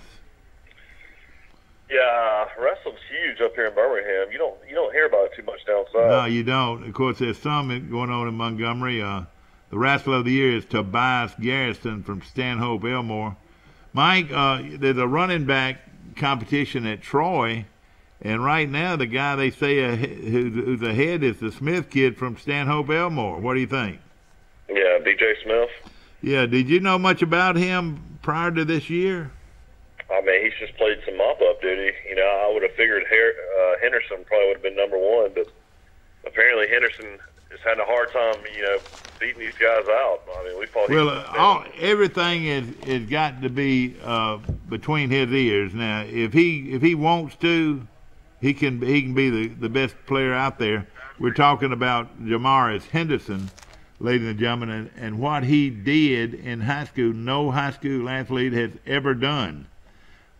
Yeah, wrestling's huge up here in Birmingham. You don't hear about it too much down south. No, you don't. Of course, there's some going on in Montgomery. The wrestler of the year is Tobias Garrison from Stanhope Elmore. Mike, there's a running back competition at Troy, and right now the guy they say who's ahead is the Smith kid from Stanhope Elmore. What do you think? Yeah, B.J. Smith. Yeah, did you know much about him prior to this year? I mean, he's just played some mop-up duty. You know, I would have figured Henderson probably would have been number one, but apparently Henderson is having a hard time, beating these guys out. I mean, we thought everything is got to be between his ears. Now, if he wants to, he can be the best player out there. We're talking about Jamaris Henderson, ladies and gentlemen, and what he did in high school, no high school athlete has ever done.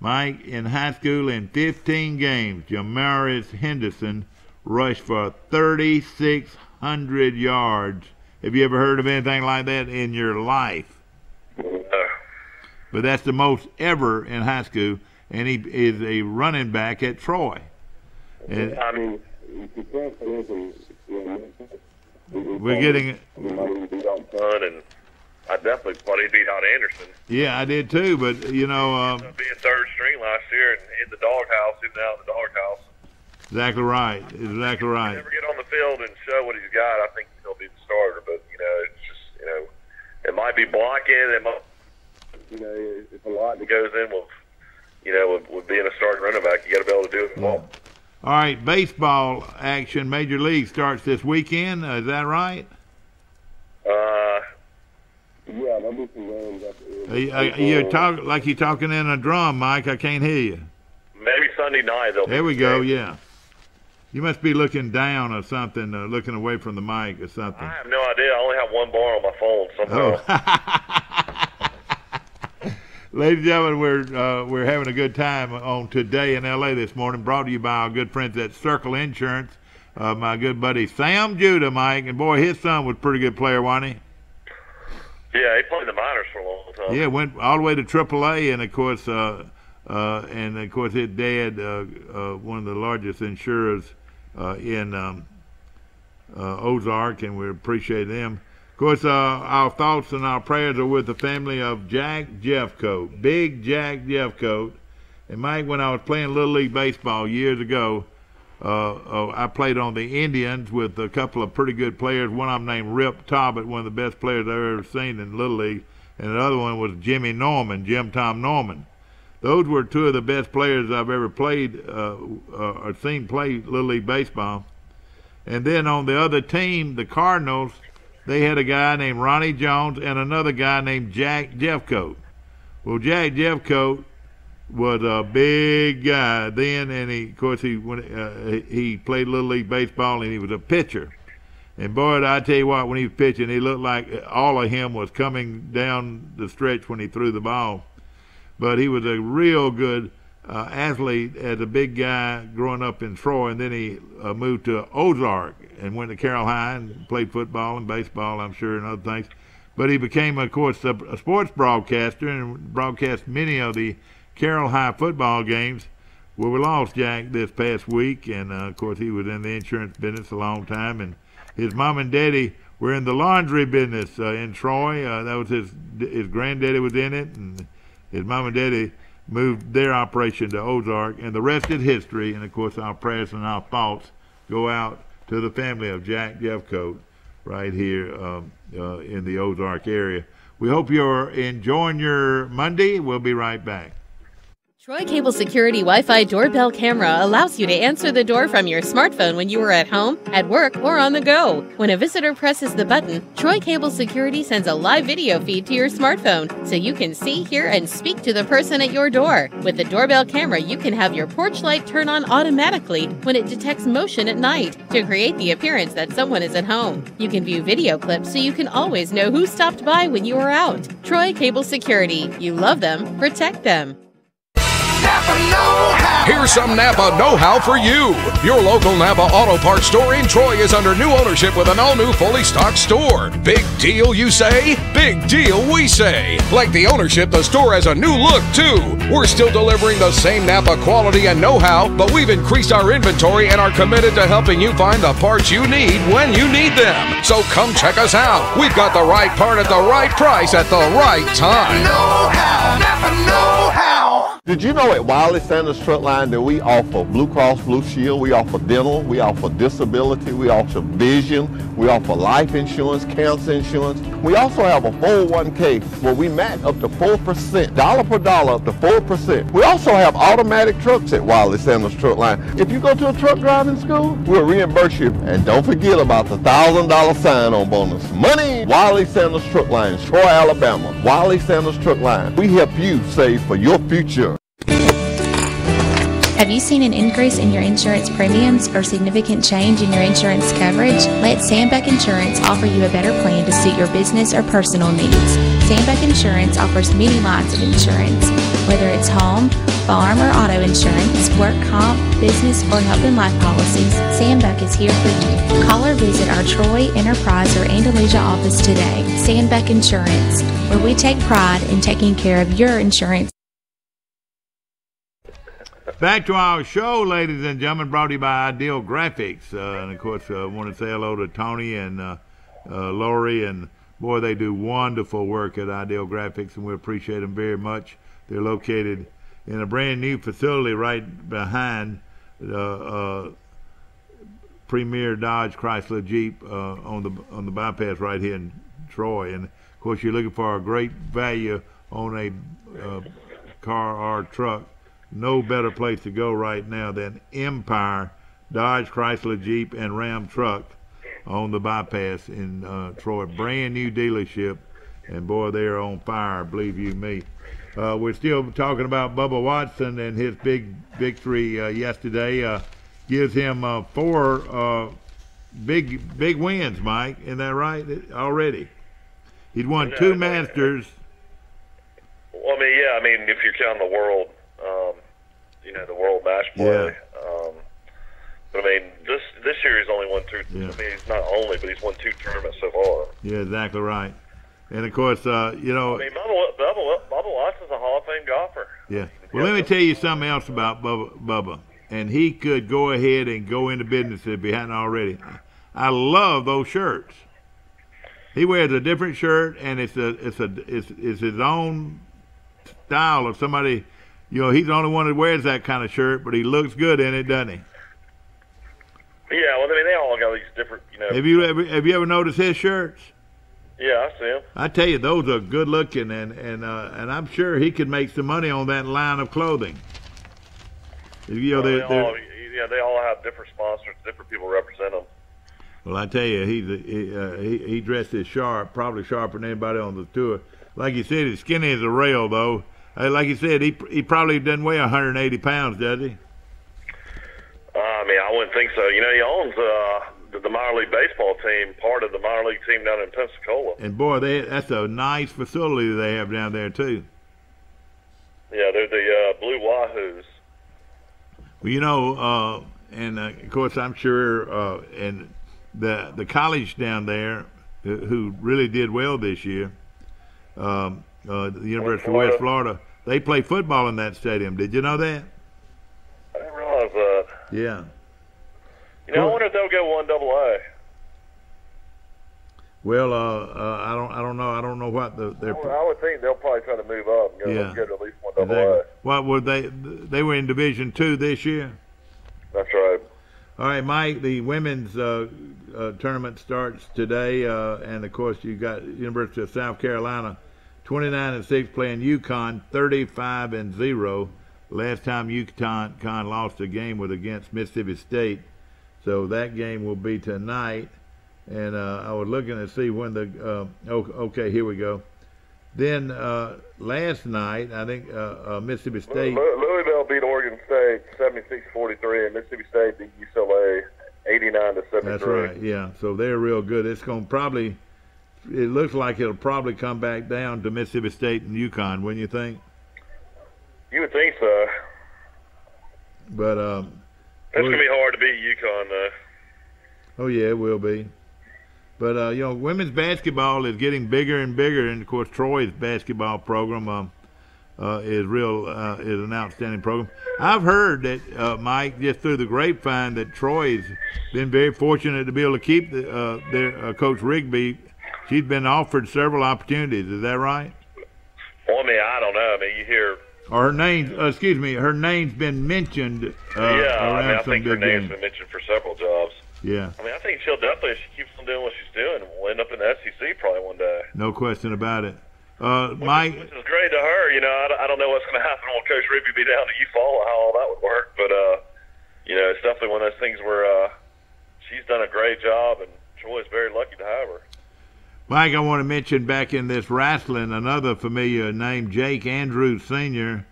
Mike, in high school, in 15 games, Jamaris Henderson rushed for 3,600 yards. Have you ever heard of anything like that in your life? But that's the most ever in high school, and he is a running back at Troy. And I mean, we're getting and I definitely thought he beat out Anderson. Yeah, I did too, but being third string last year and in the doghouse, even out in the doghouse. Exactly right. Never get on the field and show what he's got. I think he'll be the starter, but it's just it might be blocking. It might, it's a lot that goes in with being a starting running back. You got to be able to do it all. All right, baseball action, Major League starts this weekend. Is that right? Yeah, there'll be some games. You're talking in a drum, Mike. I can't hear you. Maybe Sunday night. There we go. Yeah. You must be looking down or something, looking away from the mic or something. I have no idea. I only have one bar on my phone somehow. Ladies and gentlemen, we're having a good time on Today in L.A. this morning, brought to you by our good friends at Circle Insurance. My good buddy Sam Judah, Mike, and boy, his son was a pretty good player, wasn't he? Yeah, he played in the minors for a long time. Yeah, went all the way to AAA, and of course, his dad, one of the largest insurers in Ozark, and we appreciate them. Of course, our thoughts and our prayers are with the family of Jack Jeffcoat, Big Jack Jeffcoat. And Mike, when I was playing Little League Baseball years ago, I played on the Indians with a couple of pretty good players. One of them named Rip Talbot, one of the best players I've ever seen in Little League. And the other one was Jim Tom Norman. Those were two of the best players I've ever played or seen play Little League Baseball. And then on the other team, the Cardinals, they had a guy named Ronnie Jones and another guy named Jack Jeffcoat. Well, Jack Jeffcoat was a big guy then, and he played Little League Baseball, and he was a pitcher. And boy, I tell you what, when he was pitching, he looked like all of him was coming down the stretch when he threw the ball. But he was a real good athlete as a big guy growing up in Troy, and then he moved to Ozark and went to Carroll High and played football and baseball, I'm sure, and other things. But he became, of course, a sports broadcaster and broadcast many of the Carroll High football games. Well, we lost Jack this past week, and, of course, he was in the insurance business a long time, and his mom and daddy were in the laundry business in Troy. That was his granddaddy was in it, and his mom and daddy moved their operation to Ozark, and the rest is history. And, of course, our prayers and our thoughts go out to the family of Jack Jeffcoat right here in the Ozark area. We hope you're enjoying your Monday. We'll be right back. Troy Cable Security Wi-Fi doorbell camera allows you to answer the door from your smartphone when you are at home, at work, or on the go. When a visitor presses the button, Troy Cable Security sends a live video feed to your smartphone so you can see, hear, and speak to the person at your door. With the doorbell camera, you can have your porch light turn on automatically when it detects motion at night to create the appearance that someone is at home. You can view video clips so you can always know who stopped by when you were out. Troy Cable Security. You love them, protect them. Here's some Napa know-how for you. Your local Napa Auto Parts store in Troy is under new ownership with an all-new fully stocked store. Big deal, you say? Big deal, we say. Like the ownership, the store has a new look, too. We're still delivering the same Napa quality and know-how, but we've increased our inventory and are committed to helping you find the parts you need when you need them. So come check us out. We've got the right part at the right price at the right time. Know-how, Napa know-how. Did you know at Wiley Sanders Truck Line that we offer Blue Cross Blue Shield, we offer dental, we offer disability, we offer vision, we offer life insurance, cancer insurance. We also have a 401k where we match up to 4%, dollar per dollar up to 4%. We also have automatic trucks at Wiley Sanders Truck Line. If you go to a truck driving school, we'll reimburse you. And don't forget about the $1,000 sign-on bonus. Money! Wiley Sanders Truck Line, Troy, Alabama. Wiley Sanders Truck Line. We help you save for your future. Have you seen an increase in your insurance premiums or significant change in your insurance coverage? Let Sandbeck Insurance offer you a better plan to suit your business or personal needs. Sandbeck Insurance offers many lines of insurance, whether it's home, farm, or auto insurance, work comp, business, or health and life policies. Sandbeck is here for you. Call or visit our Troy, Enterprise, or Andalusia office today. Sandbeck Insurance, where we take pride in taking care of your insurance. Back to our show, ladies and gentlemen, brought to you by Ideal Graphics. And, of course, I want to say hello to Tony and Lori. And, boy, they do wonderful work at Ideal Graphics, and we appreciate them very much. They're located in a brand-new facility right behind Premier Dodge Chrysler Jeep on the bypass right here in Troy. And, of course, you're looking for a great value on a car or truck. No better place to go right now than Empire Dodge, Chrysler, Jeep, and Ram truck on the bypass in Troy. Brand new dealership, and boy, they are on fire, believe you me. We're still talking about Bubba Watson and his big victory yesterday. Gives him 4 big wins, Mike. Isn't that right? Already, he's won 2 Masters. Well, I mean, if you're counting the world. The world match play. Yeah. But I mean, this year he's only won 2. Yeah. I mean, he's not only, but he's won 2 tournaments so far. Yeah, exactly right. And of course, I mean, Bubba Watson's a Hall of Fame golfer. Yeah. Well, let me tell you something else about Bubba. And he could go ahead and go into business if he hadn't already. I love those shirts. He wears a different shirt, and it's his own style of somebody. He's the only one that wears that kind of shirt, but he looks good in it, doesn't he? Yeah, well, I mean, they all got these different, Have you ever noticed his shirts? Yeah, I see them. I tell you, those are good looking, and I'm sure he could make some money on that line of clothing. They all have different sponsors, different people represent them. Well, I tell you, he dresses sharp, probably sharper than anybody on the tour. Like you said, he's skinny as a rail, though. Like you said, he probably doesn't weigh 180 pounds, does he? I mean, I wouldn't think so. He owns the minor league baseball team, part of the minor league team down in Pensacola. And, boy, that's a nice facility they have down there, too. Yeah, they're the Blue Wahoos. Well, and, of course, I'm sure and the college down there who really did well this year, the University of West Florida, they play football in that stadium. Did you know that? I didn't realize that. Yeah. I wonder if they'll go 1AA. Well, I don't know. I don't know what I would think they'll probably try to move up and go to at least 1AA. Exactly. What were they? They were in Division II this year. That's right. All right, Mike. The women's tournament starts today, and of course you got University of South Carolina, 29-6 playing UConn, 35-0. Last time UConn lost a game was against Mississippi State, so that game will be tonight. And I was looking to see when the okay, here we go. Then last night, I think Mississippi State. Louisville beat Oregon State 76-43, and Mississippi State beat UCLA 89-73. That's right. Yeah, so they're real good. It's going to probably. It looks like it'll probably come back down to Mississippi State and UConn, wouldn't you think? You would think so. But it's going to be hard to beat UConn, though. Oh yeah, it will be. But you know, women's basketball is getting bigger and bigger, and of course, Troy's basketball program is an outstanding program. I've heard that Mike, just through the grapevine, that Troy's been very fortunate to be able to keep their Coach Rigby. She's been offered several opportunities. Is that right? Well, I mean, I don't know. I mean, you hear. Or her name, her name's been mentioned. I think her name's been mentioned for several jobs. Yeah. I mean, I think she'll definitely, if she keeps on doing what she's doing, will end up in the SEC probably one day. No question about it. Mike. Which is great to her. You know, I don't know what's going to happen when Coach Rigby be down to UFall, how all that would work. But, you know, it's definitely one of those things where she's done a great job, and Troy's very lucky to have her. Mike, I want to mention back in this wrestling, another familiar name, Jake Andrews Sr.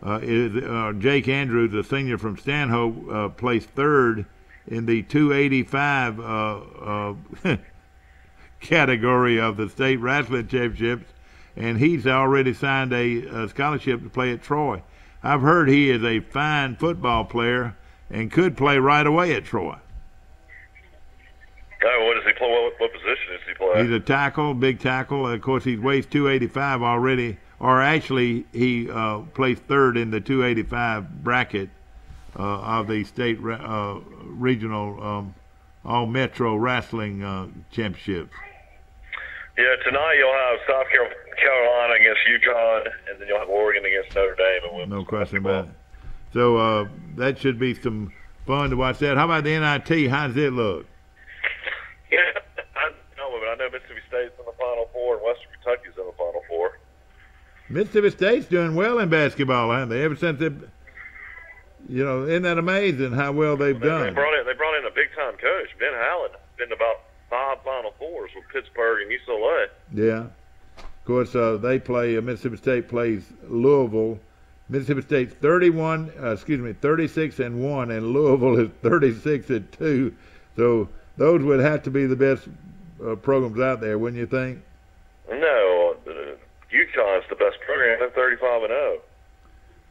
Jake Andrews, a senior from Stanhope, placed third in the 285 category of the state wrestling championships, and he's already signed a scholarship to play at Troy. I've heard he is a fine football player and could play right away at Troy. Oh, what does he play? What position does he play? He's a tackle, big tackle. Of course, he weighs 285 already, or actually he placed third in the 285 bracket of the state regional all-metro wrestling championships. Yeah, tonight you'll have South Carolina against UConn, and then you'll have Oregon against Notre Dame. And no question about it. So that should be some fun to watch that. How about the NIT? How does it look? Yeah, I know Mississippi State's in the Final Four, and Western Kentucky's in the Final Four. Mississippi State's doing well in basketball, haven't they? Ever since they, you know, isn't that amazing how well they've done? They brought in a big-time coach, Ben Howland. Been to about 5 Final Fours with Pittsburgh and UCLA. Yeah. Of course, they play. Mississippi State plays Louisville. Mississippi State's 36-1, and Louisville is 36-2. So those would have to be the best programs out there, wouldn't you think? No, UConn's the best program. They're 35-0.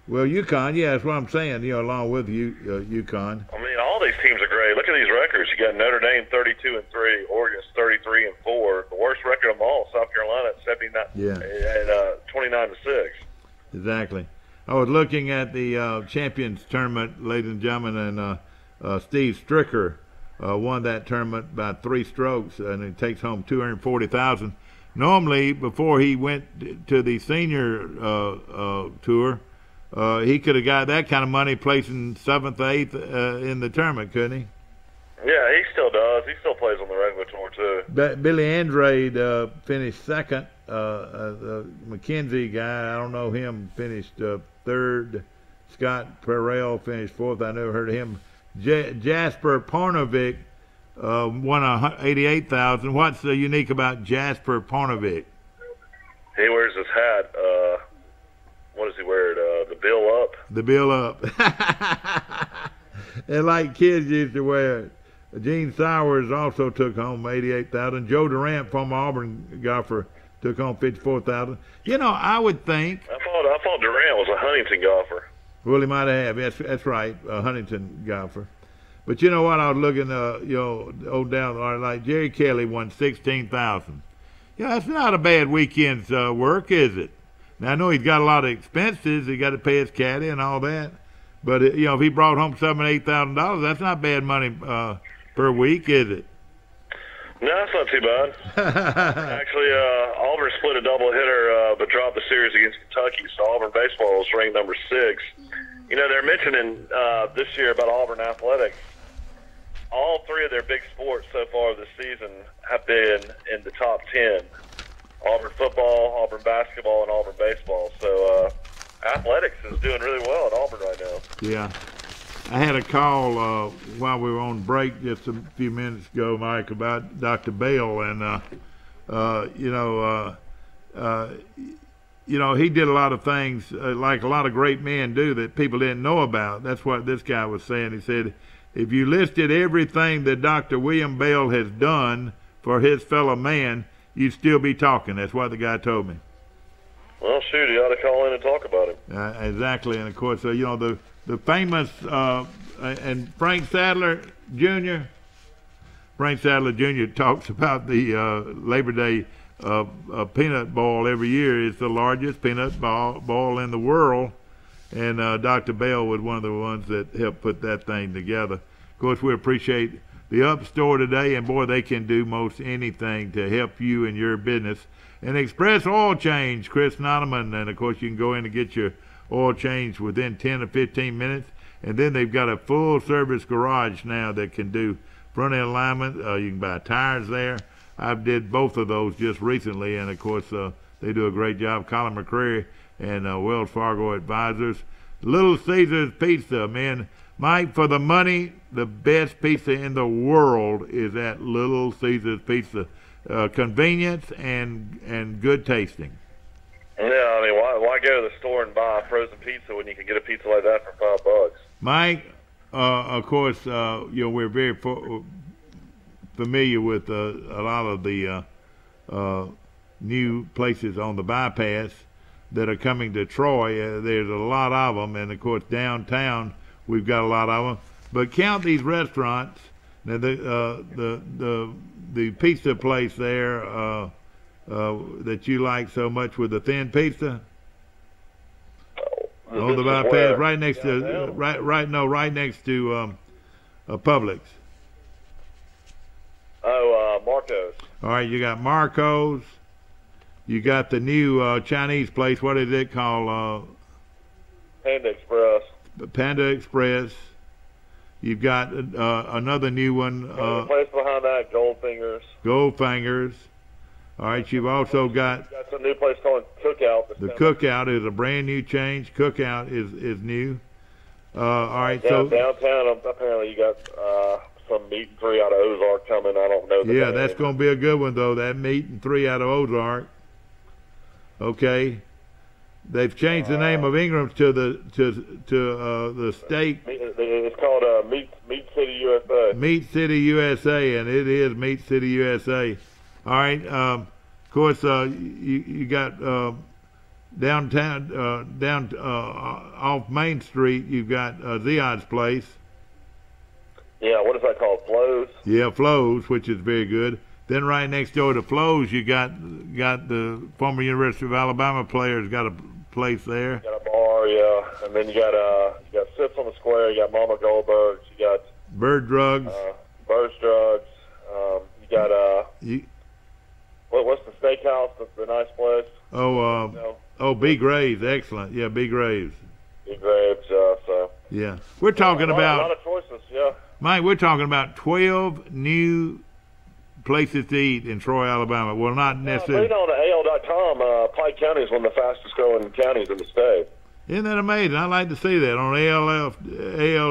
Well, UConn, yeah, that's what I'm saying. You know, along with UConn. I mean, all these teams are great. Look at these records. You got Notre Dame 32-3, Oregon's 33-4. The worst record of them all, South Carolina at 79 and 29-6. Exactly. I was looking at the Champions Tournament, ladies and gentlemen, and Steve Stricker won that tournament by 3 strokes, and he takes home $240,000. Normally, before he went to the senior tour, he could have got that kind of money placing 7th, 8th in the tournament, couldn't he? Yeah, he still does. He still plays on the regular tour, too. Billy Andrade finished 2nd. The McKenzie guy, I don't know him, finished 3rd. Scott Perrell finished 4th. I never heard of him. Jasper Parnovic won $88,000. What's unique about Jasper Parnovic? He wears his hat. What does he wear? The bill up. The bill up. And like kids used to wear it. Gene Sowers also took home $88,000. Joe Durant, former Auburn golfer, took home $54,000. You know, I would think. I thought Durant was a Huntington golfer. Well, he might have. That's right, a Huntington golfer. But you know what? I was looking, down like Jerry Kelly won $16,000. Yeah, that's not a bad weekend's work, is it? Now I know he's got a lot of expenses. He got to pay his caddy and all that. But you know, if he brought home $7,000 to $8,000, that's not bad money per week, is it? No, that's not too bad. Actually, Auburn split a doubleheader, but dropped the series against Kentucky. So Auburn baseball is ranked number 6. You know, they're mentioning this year about Auburn athletics. All 3 of their big sports so far this season have been in the top 10. Auburn football, Auburn basketball, and Auburn baseball. So athletics is doing really well at Auburn right now. Yeah. I had a call while we were on break just a few minutes ago, Mike, about Dr. Bell, and he did a lot of things like a lot of great men do that people didn't know about. That's what this guy was saying. He said, if you listed everything that Dr. William Bell has done for his fellow man, you'd still be talking. That's what the guy told me. Well, shoot, you ought to call in and talk about it. Exactly, and of course, the famous and Frank Sadler Jr. Frank Sadler Jr. talks about the Labor Day peanut boil every year. It's the largest peanut boil in the world, and Dr. Bell was one of the ones that helped put that thing together. Of course, we appreciate the Up Store today, and boy, they can do most anything to help you in your business. And Express Oil Change, Chris Noneman, and of course you can go in and get your oil change within 10 or 15 minutes. And then they've got a full service garage now that can do front end alignment. You can buy tires there. I did both of those just recently, and of course they do a great job. Colin McCrary and Wells Fargo Advisors. Little Caesars Pizza, man. Mike, for the money, the best pizza in the world is at Little Caesars Pizza. Convenience and good tasting. Yeah, I mean, why go to the store and buy a frozen pizza when you can get a pizza like that for $5? Mike, of course, we're very familiar with a lot of the new places on the bypass that are coming to Troy. There's a lot of them, and of course downtown we've got a lot of them. But count these restaurants. Now the pizza place there that you like so much with the thin pizza on the bypass, right next to right next to Publix. Marco's. All right, you got Marco's. You got the new Chinese place. What is it called? Panda Express. Panda Express. You've got another new one. The place behind that, Goldfingers. Goldfingers. All right, you've also got That's a new place called Cookout. The Cookout is a brand new change. Cookout is new. All right, so downtown apparently you got some meat and 3 out of Ozark coming. I don't know. Yeah, that's going to be a good one though. That meat and 3 out of Ozark. Okay. They've changed the name of Ingram's to the steak. It's called Meat City USA. Meat City USA, and it is Meat City USA. All right. Of course, you got downtown, off Main Street. You've got Zion's place. Yeah, what is that called? Flo's. Yeah, Flo's, which is very good. Then right next door to Flo's, you got the former University of Alabama players got a place there. You got a bar, yeah, and then you got Sips on the Square. You got Mama Goldberg's. You got Bird Drugs. Bird's Drugs. You got what's the steakhouse? The nice place. B. Graves, excellent. Yeah, B. Graves. B. Graves. So. Yeah, we're talking about a lot of choices. Yeah. Mike, we're talking about 12 new places to eat in Troy, Alabama. Well, not necessarily. Read on AL.com, Pike County is one of the fastest growing counties in the state. Isn't that amazing? I like to see that on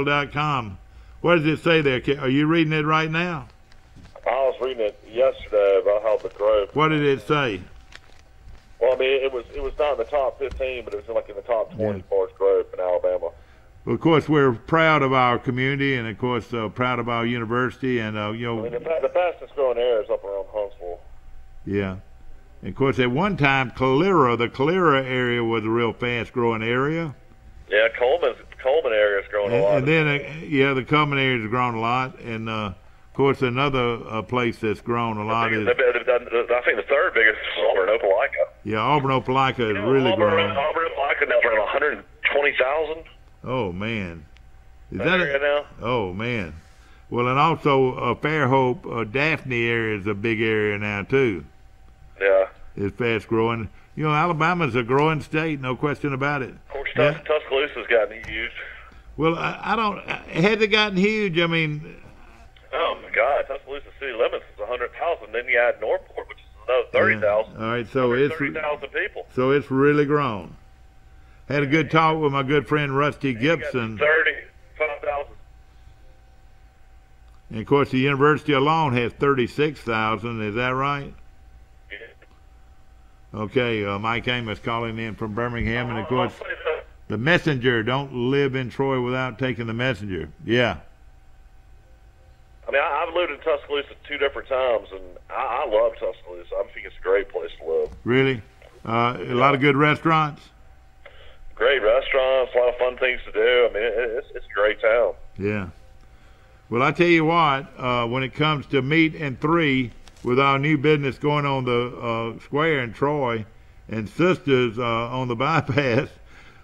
AL.com. What does it say there? Are you reading it right now? I was reading it yesterday about how the growth. What did it say? Well, I mean, it was not in the top 15, but it was like in the top 20 as far as growth in Alabama. Well, of course, we're proud of our community, and of course, proud of our university, and I mean, the fastest growing area is up around Huntsville. Yeah, and of course, at one time, the Calera area was a real fast growing area. Yeah, Coleman area is growing a lot. And then, the Coleman area has grown a lot, and of course, another place that's grown a lot is. I think the third biggest is Auburn Opelika. Yeah, Auburn Opelika has really grown. Auburn Opelika now around 120,000. Oh man, is that area now? Oh man, well, and also Fairhope, Daphne area is a big area now too. Yeah, it's fast growing. You know, Alabama's a growing state, no question about it. Of course, Tuscaloosa's gotten huge. Well, I don't. Has it gotten huge? I mean. Oh my God, Tuscaloosa city limits is 100,000. Then you add Northport, which is another 30,000. All right, so it's 30,000 people. So it's really grown. Had a good talk with my good friend Rusty Gibson. 35,000. And of course, the university alone has 36,000. Is that right? Yeah. Okay, Mike Amos calling in from Birmingham, and of course, the Messenger. Don't live in Troy without taking the Messenger. Yeah. I mean, I've lived in Tuscaloosa 2 different times, and I love Tuscaloosa. I think it's a great place to live. Really? A lot of good restaurants? Great restaurants, a lot of fun things to do. I mean, it's a great town. Yeah. Well, I tell you what, when it comes to meat and 3, with our new business going on the square in Troy, and Sisters on the bypass,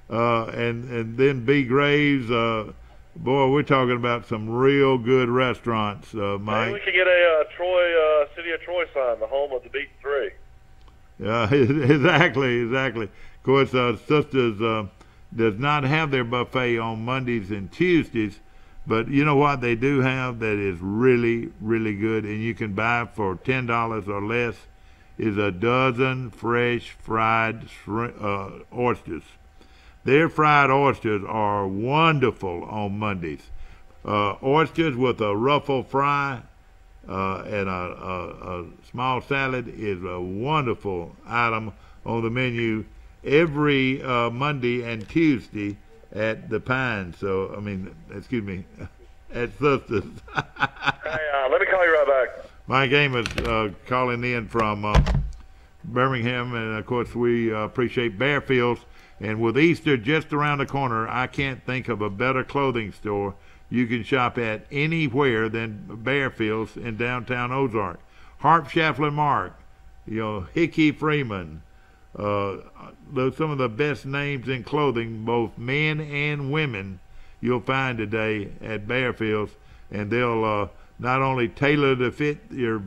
and then B. Graves, boy, we're talking about some real good restaurants, Mike. Maybe we could get a Troy, City of Troy sign, the home of the Beat 3. Exactly. Of course, Sisters does not have their buffet on Mondays and Tuesdays, but you know what they do have that is really, really good, and you can buy for $10 or less, is a dozen fresh fried oysters. Their fried oysters are wonderful on Mondays. Oysters with a ruffle fry and a small salad is a wonderful item on the menu every Monday and Tuesday at the Pines. So, excuse me, at Sisters. Hey, let me call you right back. Mike Amos calling in from Birmingham, and of course we appreciate Bearfields. And with Easter just around the corner, I can't think of a better clothing store you can shop at anywhere than Bearfields in downtown Ozark. Harp Shaflin Mark, Hickey Freeman, some of the best names in clothing, both men and women, you'll find today at Bearfields, and they'll not only tailor to fit your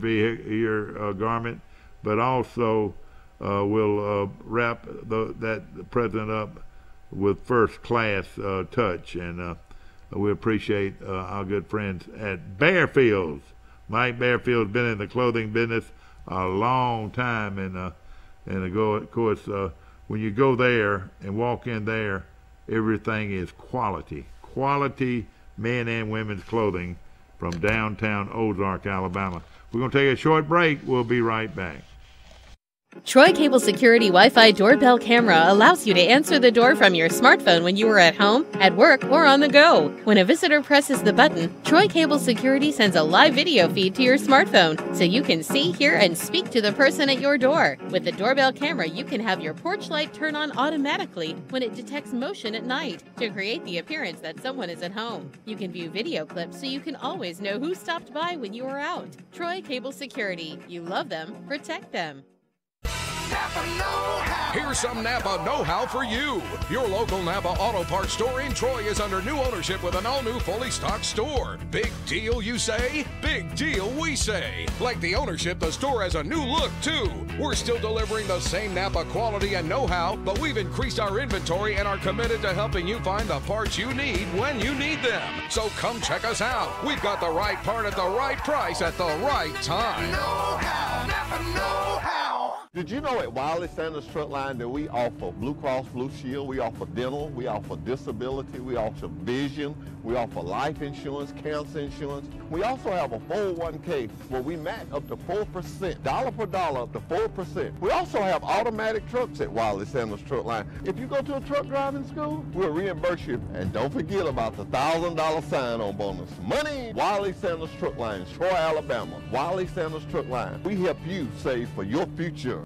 garment, but also will wrap that present up with first-class touch, and we appreciate our good friends at Bearfields. Mike Bearfield's been in the clothing business a long time, and of course, when you go there and walk in there, everything is quality men and women's clothing from downtown Ozark, Alabama. We're going to take a short break. We'll be right back. Troy Cable Security Wi-Fi doorbell camera allows you to answer the door from your smartphone when you are at home, at work, or on the go. When a visitor presses the button, Troy Cable Security sends a live video feed to your smartphone so you can see, hear, and speak to the person at your door. With the doorbell camera, you can have your porch light turn on automatically when it detects motion at night to create the appearance that someone is at home. You can view video clips so you can always know who stopped by when you are out. Troy Cable Security. You love them, protect them. Here's some Napa know-how for you. Your local Napa Auto Parts store in Troy is under new ownership with an all-new fully stocked store. Big deal, you say? Big deal, we say. Like the ownership, the store has a new look, too. We're still delivering the same Napa quality and know-how, but we've increased our inventory and are committed to helping you find the parts you need when you need them. So come check us out. We've got the right part at the right price at the right time. Know-how, Napa know-how. Did you know at Wiley Sanders Truck Line that we offer Blue Cross Blue Shield, we offer dental, we offer disability, we offer vision, we offer life insurance, cancer insurance. We also have a 401k where we match up to 4%, dollar per dollar up to 4%. We also have automatic trucks at Wiley Sanders Truck Line. If you go to a truck driving school, we'll reimburse you. And don't forget about the $1,000 sign-on bonus. Money! Wiley Sanders Truck Line, Troy, Alabama. Wiley Sanders Truck Line. We help you save for your future.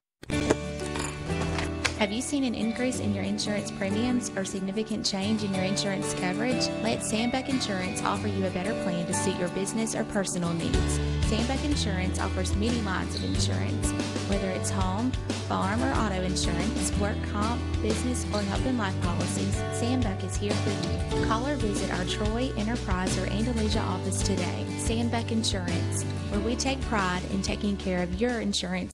Have you seen an increase in your insurance premiums or significant change in your insurance coverage? Let Sandbeck Insurance offer you a better plan to suit your business or personal needs. Sandbeck Insurance offers many lines of insurance. Whether it's home, farm, or auto insurance, work comp, business, or health and life policies, Sandbeck is here for you. Call or visit our Troy, Enterprise, or Andalusia office today. Sandbeck Insurance, where we take pride in taking care of your insurance.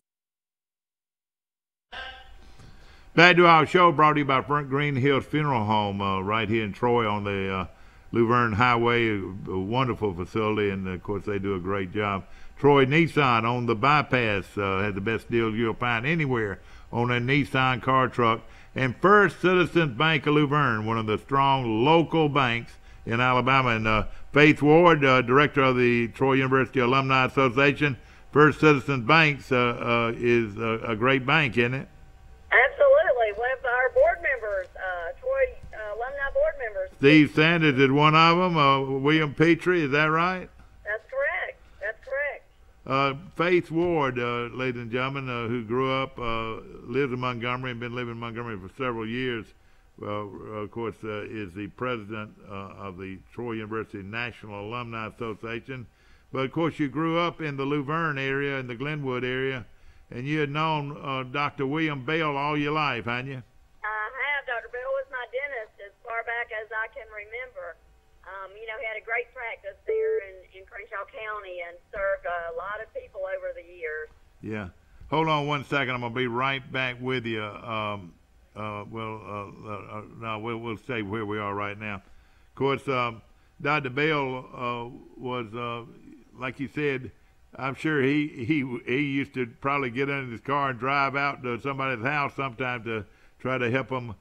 Back to our show, brought to you by Front Green Hills Funeral Home, right here in Troy on the Luverne Highway. A wonderful facility, and of course they do a great job. Troy Nissan on the bypass has the best deal you'll find anywhere on a Nissan car truck. and First Citizens Bank of Luverne, one of the strong local banks in Alabama. And Faith Ward, director of the Troy University Alumni Association. First Citizens Banks is a great bank, isn't it? Absolutely. One of our board members, Troy alumni board members. Steve Sanders is one of them. William Petrie, is that right? That's correct. That's correct. Faith Ward, ladies and gentlemen, who grew up, lives in Montgomery and been living in Montgomery for several years, of course, is the president of the Troy University National Alumni Association. But, of course, you grew up in the Luverne area, in the Glenwood area, and you had known Dr. William Bell all your life, hadn't you? I have. Dr. Bell was my dentist as far back as I can remember. You know, he had a great practice there in Crenshaw County and served a lot of people over the years. Yeah. Hold on one second. I'm going to be right back with you. No, we'll stay where we are right now. Of course, Dr. Bell was, like you said, I'm sure he used to probably get in his car and drive out to somebody's house sometime to try to help them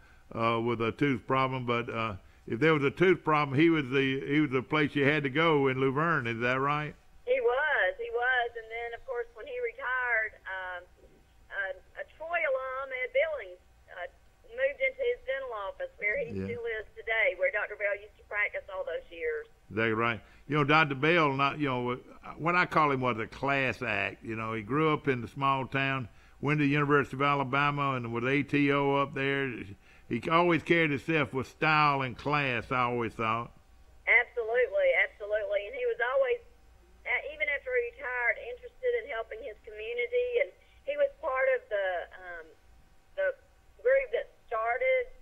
with a tooth problem. But if there was a tooth problem, he was the place you had to go in Luverne. Is that right? He was, and then of course when he retired, a Troy alum, Ed Billings, moved into his dental office where he still is today, where Dr. Bell used to practice all those years. Is that right? You know, Dr. Bell, what I call him was a class act. You know, he grew up in the small town, went to the University of Alabama, and was ATO up there. He always carried himself with style and class, I always thought. Absolutely. And he was always, even after he retired, interested in helping his community. And he was part of the group that started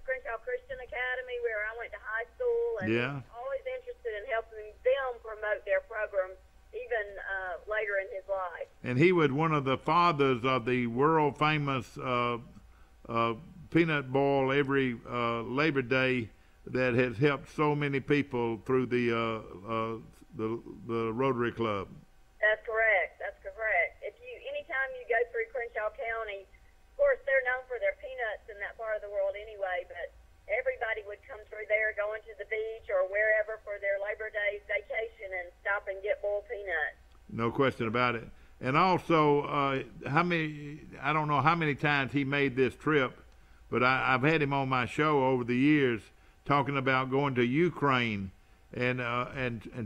Crenshaw Christian Academy, where I went to high school. And he was always interested in helping them promote their programs, even later in his life. And he was one of the fathers of the world-famous peanut boil every Labor Day that has helped so many people through the Rotary Club. That's correct. Anytime you go through Crenshaw County, of course they're known for their peanuts in that part of the world anyway, but everybody would come through there going to the beach or wherever for their Labor Day vacation and stop and get boiled peanuts. No question about it. And also, I don't know how many times he made this trip, but I've had him on my show over the years talking about going to Ukraine and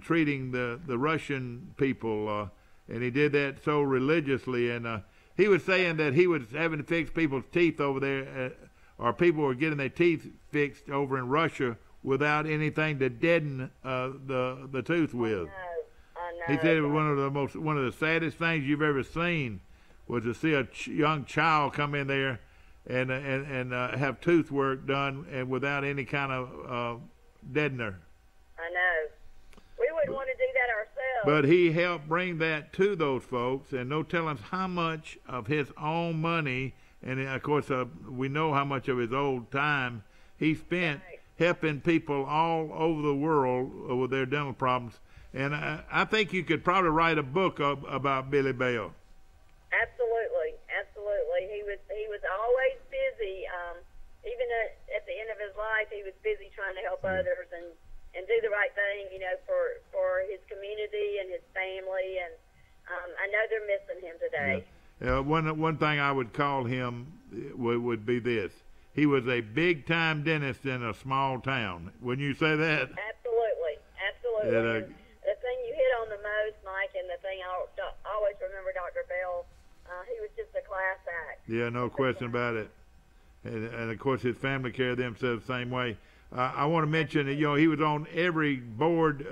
treating the Russian people, and he did that so religiously. And he was saying that he was having to fix people's teeth over there, or people were getting their teeth fixed over in Russia without anything to deaden the tooth with. I know. He said it was one of the saddest things you've ever seen was to see a young child come in there and have tooth work done and without any kind of deadener. I know. We wouldn't want to do that ourselves. But he helped bring that to those folks, and no telling how much of his own money, and of course we know how much of his old time he spent helping people all over the world with their dental problems. And I think you could probably write a book about Billy Bell. Absolutely. He was always busy. Even at the end of his life, he was busy trying to help others and do the right thing, for his community and his family. And I know they're missing him today. Yeah. One thing I would call him would be this: he was a big-time dentist in a small town. Wouldn't you say that? Absolutely. And, the thing you hit on the most, Mike, and the thing I always remember Dr. Bell, he was just a class act. Yeah, no question about it. And of course, his family carried themselves the same way. I want to mention that, he was on every board,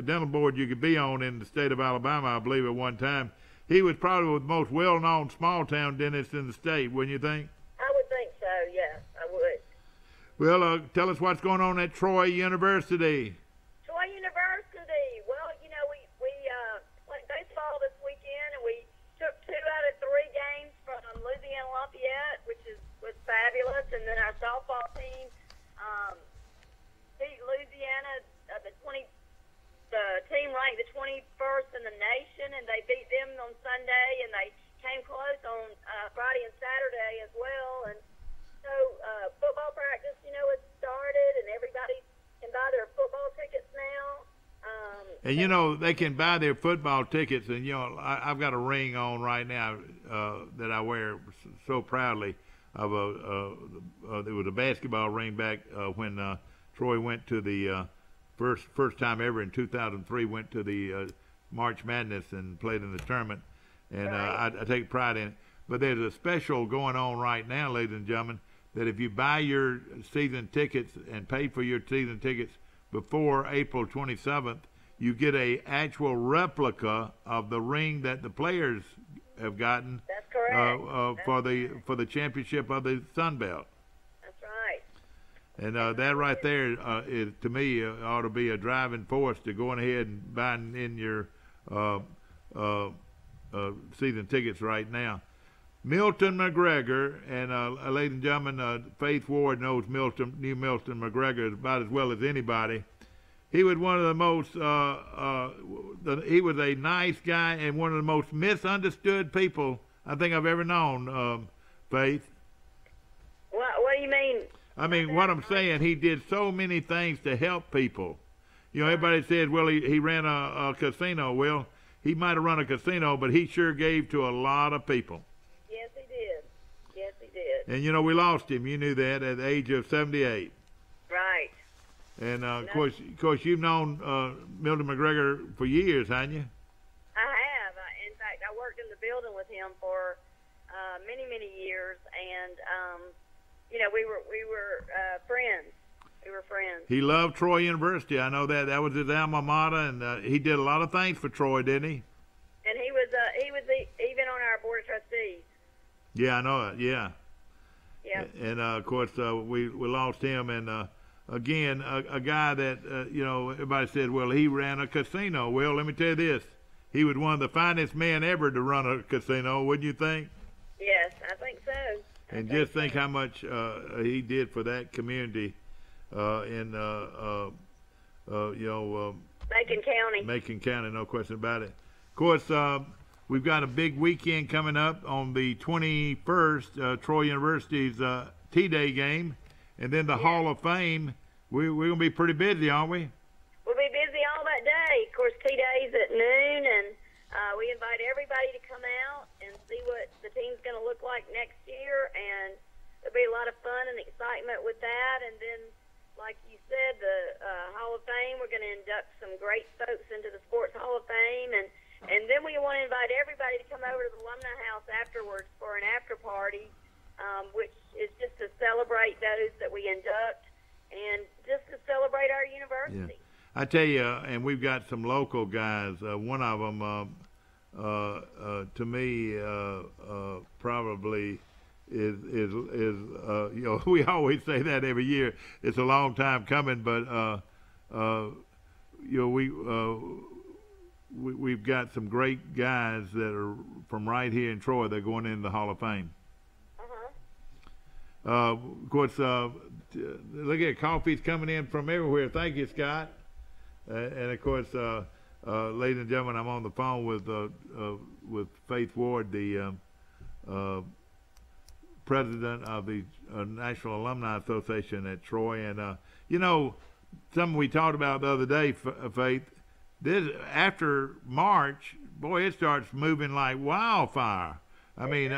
dental board you could be on in the state of Alabama, I believe, at one time. He was probably the most well-known small-town dentist in the state, wouldn't you think? I would think so, yes, I would. Well, tell us what's going on at Troy University. Troy University. Well, we played baseball this weekend, and we took 2 out of 3 games from Louisiana Lafayette, which was fabulous. And then our softball team beat Louisiana. The team ranked the 21st in the nation, and they beat them on Sunday, and they came close on Friday and Saturday as well. And so And you know they can buy their football tickets, and you know I've got a ring on right now that I wear so proudly. Of it was a basketball ring back when Troy went to the first time ever in 2003 went to the March Madness and played in the tournament, and I take pride in it. But there's a special going on right now, ladies and gentlemen, that if you buy your season tickets and pay for your season tickets before April 27th, you get a actual replica of the ring that the players have gotten. That's correct. For the championship of the Sun Belt. That's right. And that right there, is, to me, ought to be a driving force to going ahead and buying in your season tickets right now. Milton McGregor, and ladies and gentlemen, Faith Ward knows Milton McGregor about as well as anybody. He was one of the most, he was a nice guy and one of the most misunderstood people I think I've ever known, Faith. What do you mean? I mean, what I'm saying, he did so many things to help people. You know, everybody says, well, he ran a casino. Well, he might have run a casino, but he sure gave to a lot of people. Yes, he did. Yes, he did. And, you know, we lost him. You knew that at the age of 78. Right. And, of course, you've known Milton McGregor for years, haven't you? I have. In fact, I worked in the building with him for many, many years, and you know, we were friends. We were friends. He loved Troy University. I know that. That was his alma mater, and he did a lot of things for Troy, didn't he? And he was even on our board of trustees. Yeah, I know it. Yeah. Yeah. And of course, we lost him, and again, a guy that you know, everybody said, well, he ran a casino. Well, let me tell you this: he was one of the finest men ever to run a casino. Wouldn't you think? Yes, I think so. And just think how much he did for that community in you know, Macon County. Macon County, no question about it. Of course, we've got a big weekend coming up on the 21st, Troy University's T-Day game, and then the Hall of Fame. We're going to be pretty busy, aren't we? We'll be busy all that day. Of course, T-Day's at noon, and we invite everybody to come out and see what the team's going to look like next year, and there'll be a lot of fun and excitement with that. And then, like you said, the Hall of Fame, we're going to induct some great folks into the Sports Hall of Fame, and then we want to invite everybody to come over to the Alumni House afterwards for an after party, which is just to celebrate those that we induct and just to celebrate our university. Yeah. I tell you, and we've got some local guys. One of them, to me, probably is you know, we always say that every year. It's a long time coming, but you know, we've got some great guys that are from right here in Troy. They're going into the Hall of Fame. Of course, look at coffee's coming in from everywhere. Thank you, Scott. And of course, ladies and gentlemen, I'm on the phone with Faith Ward, the president of the National Alumni Association at Troy. And you know, something we talked about the other day, Faith. This after March, boy, it starts moving like wildfire. I mean,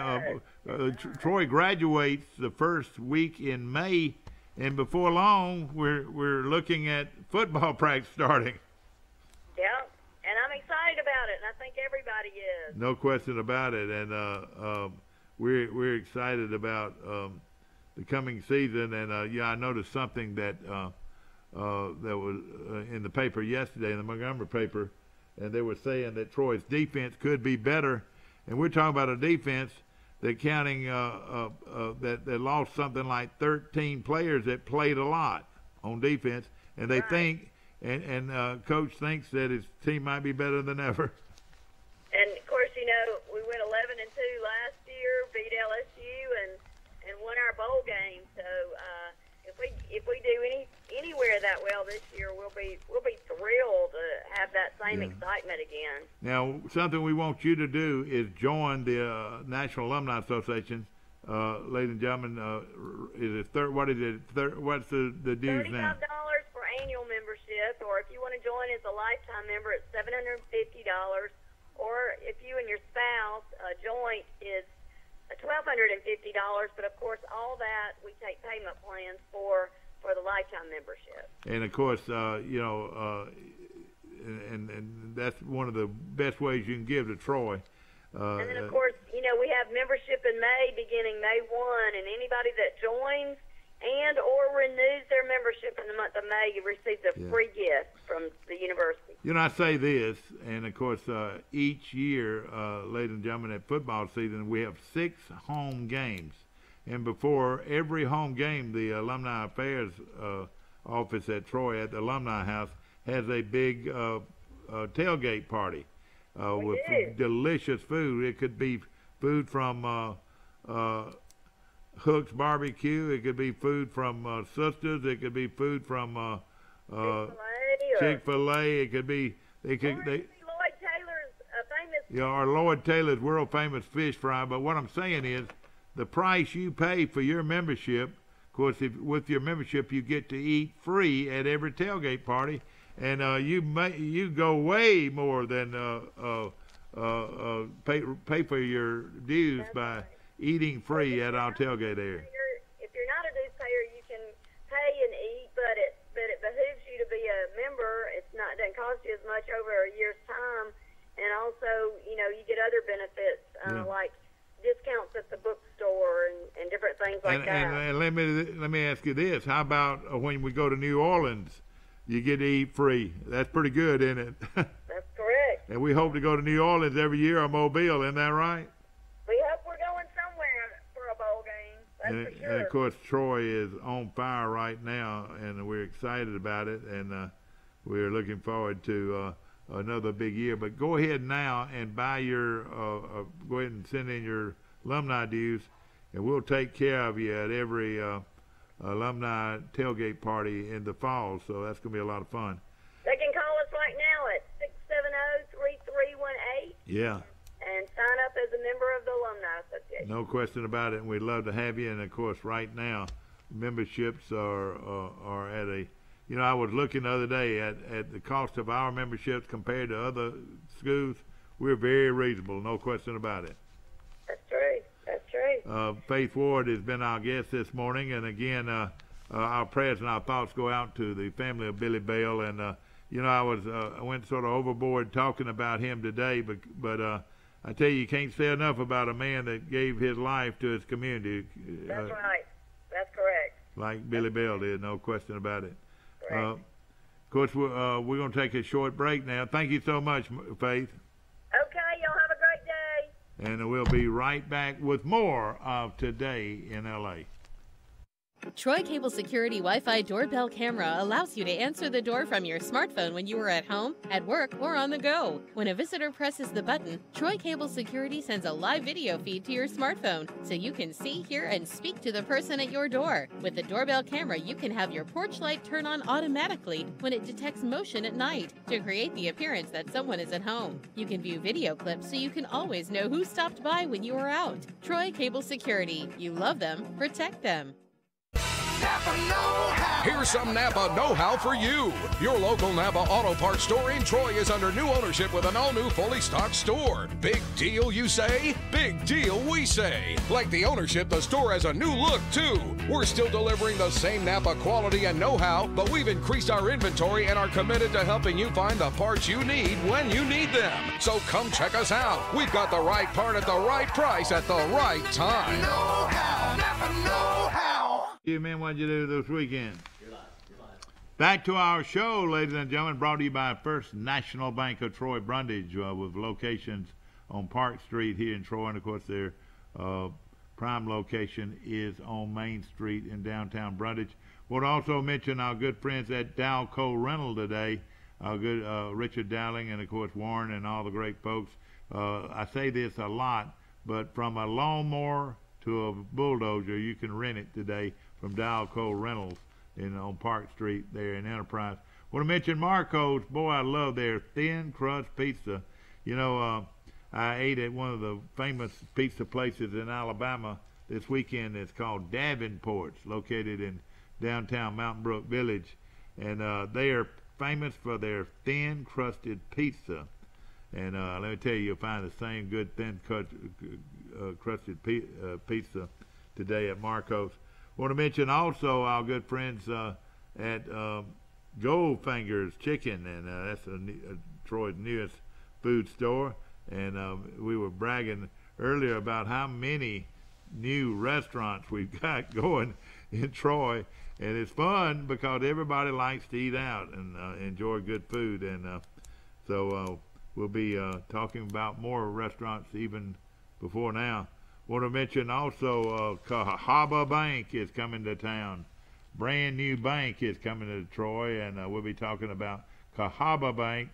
Troy graduates the first week in May, and before long, we're looking at football practice starting. Yeah, and I'm excited about it, and I think everybody is. No question about it, and we're excited about the coming season. And yeah, I noticed something that that was in the paper yesterday, in the Montgomery paper, and they were saying that Troy's defense could be better. And we're talking about a defense that counting that lost something like 13 players that played a lot on defense, and they think, and coach thinks that his team might be better than ever. And of course, you know, we went 11-2 last year, beat LSU, and won our bowl game. So if we do anywhere that well this year, we'll be thrilled to have that same excitement again. Now, something we want you to do is join the National Alumni Association, ladies and gentlemen. Is it what is it? What's the dues now? $35 for annual membership. membership, or if you want to join as a lifetime member, it's $750. Or if you and your spouse joint is $1,250. But of course, all that we take payment plans for the lifetime membership. And of course, and that's one of the best ways you can give to Troy. And then, of course, we have membership in May, beginning May 1, and anybody that joins and or renews their membership in the month of May receives a free gift from the university. I say this, and of course, each year, ladies and gentlemen, at football season, we have 6 home games. And before every home game, the Alumni Affairs office at Troy at the Alumni House has a big tailgate party with delicious food. It could be food from Hook's Barbecue. It could be food from Sisters. It could be food from Chick-fil-A. It could be Lloyd Taylor's famous. Or Lloyd Taylor's world famous fish fry. But what I'm saying is, the price you pay for your membership, of course, with your membership you get to eat free at every tailgate party, and you go way more than pay for your dues by eating free at our tailgate area. If you're not a dues payer, you can pay and eat, but it behooves you to be a member. It doesn't cost you as much over a year's time, and also you get other benefits like discounts at the bookstore and different things like that. And let me ask you this: how about when we go to New Orleans, you get to eat free? That's pretty good, isn't it? That's correct. And we hope to go to New Orleans every year or Mobile, isn't that right? We hope we're going somewhere for a bowl game. That's for sure. And of course, Troy is on fire right now, and we're excited about it, and we're looking forward to another big year. But go ahead now and buy your go ahead and send in your alumni dues, and we'll take care of you at every alumni tailgate party in the fall. So that's going to be a lot of fun. They can call us right now at 670-3318. Yeah. And sign up as a member of the Alumni Association. No question about it, and we'd love to have you. And of course, right now, memberships are at a. I was looking the other day at the cost of our memberships compared to other schools. We're very reasonable, no question about it. That's true. That's true. Faith Ward has been our guest this morning, and again, our prayers and our thoughts go out to the family of Billy Bell. And I went sort of overboard talking about him today, but I tell you can't say enough about a man that gave his life to his community. That's right. That's correct. Like Billy Bell did, no question about it. Of course, we're going to take a short break now. Thank you so much, Faith. Okay, y'all have a great day. And we'll be right back with more of Today in L.A. Troy Cable Security Wi-Fi doorbell camera allows you to answer the door from your smartphone when you are at home, at work, or on the go. When a visitor presses the button, Troy Cable Security sends a live video feed to your smartphone so you can see, hear, and speak to the person at your door. With the doorbell camera, you can have your porch light turn on automatically when it detects motion at night to create the appearance that someone is at home. You can view video clips so you can always know who stopped by when you are out. Troy Cable Security. You love them, protect them. Napa know-how. Here's some Napa know-how for you. Your local Napa Auto Parts store in Troy is under new ownership with an all-new fully stocked store. Big deal, you say? Big deal, we say. Like the ownership, the store has a new look, too. We're still delivering the same Napa quality and know-how, but we've increased our inventory and are committed to helping you find the parts you need when you need them. So come check us out. We've got the right part at the right price at the right time. Know-how. Napa know-how. You man, what'd you do this weekend? Back to our show, ladies and gentlemen, brought to you by First National Bank of Troy Brundage, with locations on Park Street here in Troy, and of course their prime location is on Main Street in downtown Brundage. We'll also mention our good friends at Dalco Rental today, our good Richard Dowling and of course Warren and all the great folks. I say this a lot, but from a lawnmower to a bulldozer, you can rent it today from Dalco Rentals on Park Street there in Enterprise. I want to mention Marco's. Boy, I love their thin crust pizza. I ate at one of the famous pizza places in Alabama this weekend. It's called Davenport's, located in downtown Mountain Brook Village. And they are famous for their thin crusted pizza. And let me tell you, you'll find the same good thin crusted pizza today at Marco's. Want to mention also our good friends at Goldfinger's Chicken, and that's Troy's newest food store. And we were bragging earlier about how many new restaurants we've got going in Troy, and it's fun because everybody likes to eat out and enjoy good food. And so we'll be talking about more restaurants even before now. Want to mention also Cahaba Bank is coming to town. Brand new bank is coming to Troy, and we'll be talking about Cahaba Bank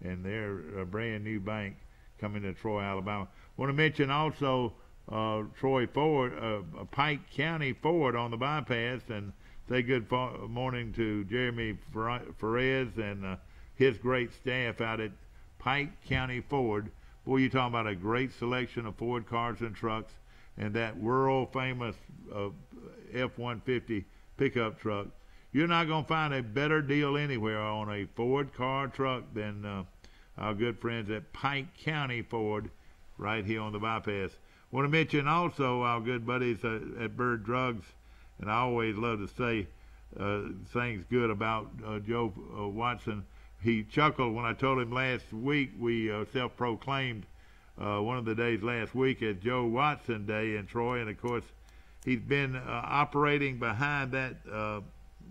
and their brand new bank coming to Troy, Alabama. Want to mention also Troy Ford, Pike County Ford on the bypass, and say good morning to Jeremy Perez and his great staff out at Pike County Ford. Boy, you're talking about a great selection of Ford cars and trucks, and that world famous F-150 pickup truck. You're not going to find a better deal anywhere on a Ford car truck than our good friends at Pike County Ford right here on the bypass. Want to mention also our good buddies at Bird Drugs, and I always love to say things good about Joe Watson. He chuckled when I told him last week we self-proclaimed one of the days last week as Joe Watson Day in Troy, and of course he's been operating behind that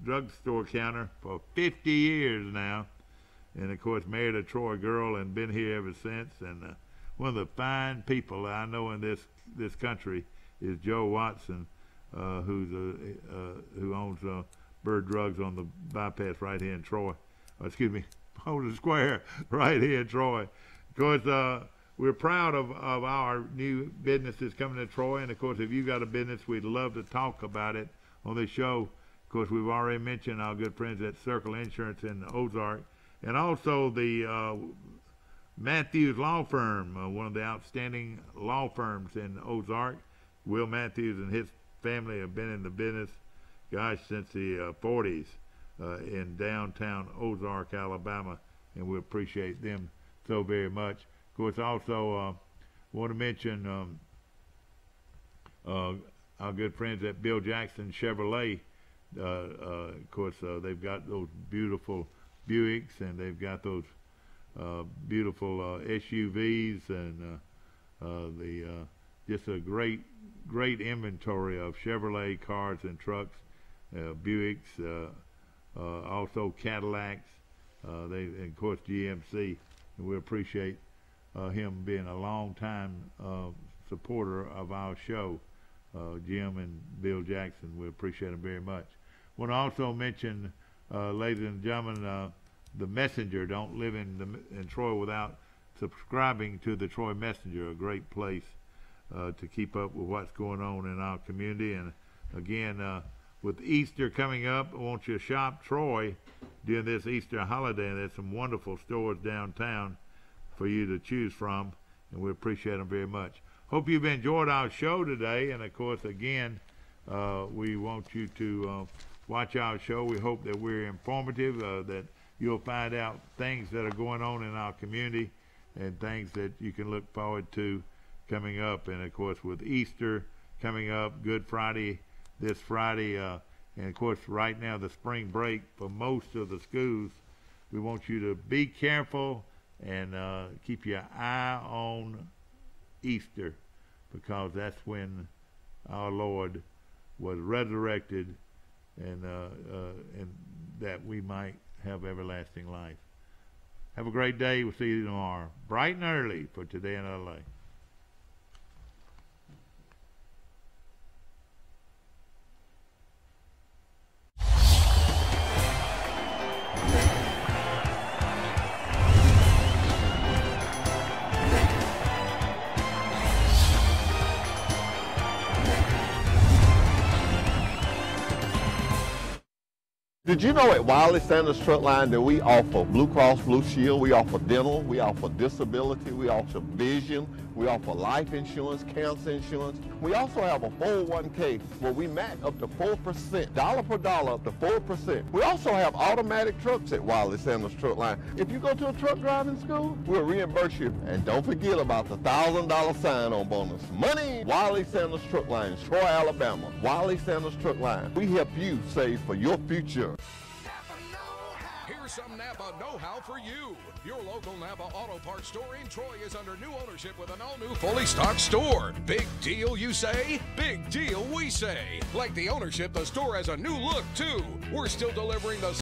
drugstore counter for 50 years now, and of course married a Troy girl and been here ever since. And one of the fine people I know in this country is Joe Watson, who owns Bird Drugs on the bypass right here in Troy. Excuse me, Holden Square right here in Troy. Of course, we're proud of our new businesses coming to Troy, and of course, if you got a business, we'd love to talk about it on this show. Of course, we've already mentioned our good friends at Circle Insurance in Ozark, and also the Matthews Law Firm, one of the outstanding law firms in Ozark. Will Matthews and his family have been in the business, gosh, since the 40s in downtown Ozark, Alabama, and we appreciate them so very much. Of course, also want to mention our good friends at Bill Jackson Chevrolet. Of course, they've got those beautiful Buicks, and they've got those beautiful SUVs, and just a great inventory of Chevrolet cars and trucks, Buicks, also Cadillacs, and of course GMC. And we appreciate him being a long time supporter of our show, Jim and Bill Jackson. We appreciate him very much. Want to also mention, ladies and gentlemen, the Messenger. Don't live in Troy without subscribing to the Troy Messenger, a great place to keep up with what's going on in our community. And again, with Easter coming up, I want you to shop Troy during this Easter holiday, and there's some wonderful stores downtown for you to choose from, and we appreciate them very much. Hope you've enjoyed our show today, and of course, again, we want you to watch our show. We hope that we're informative, that you'll find out things that are going on in our community and things that you can look forward to coming up. And of course, with Easter coming up, Good Friday this Friday, and of course right now the spring break for most of the schools, we want you to be careful and keep your eye on Easter, because that's when our Lord was resurrected, and that we might have everlasting life. Have a great day. We'll see you tomorrow, bright and early, for Today in LA. Did you know at Wiley Sanders Truck Line that we offer Blue Cross Blue Shield, we offer dental, we offer disability, we offer vision, We offer life insurance, cancer insurance. We also have a 401k where we match up to 4%, dollar per dollar up to 4%. We also have automatic trucks at Wiley Sanders Truck Line. If you go to a truck driving school, we'll reimburse you. And don't forget about the $1,000 sign-on bonus. Money! Wiley Sanders Truck Line, Troy, Alabama. Wiley Sanders Truck Line. We help you save for your future. Here's some Napa know-how for you. Your local Napa Auto Parts store in Troy is under new ownership with an all-new fully stocked store. Big deal, you say? Big deal, we say. Like the ownership, the store has a new look, too. We're still delivering the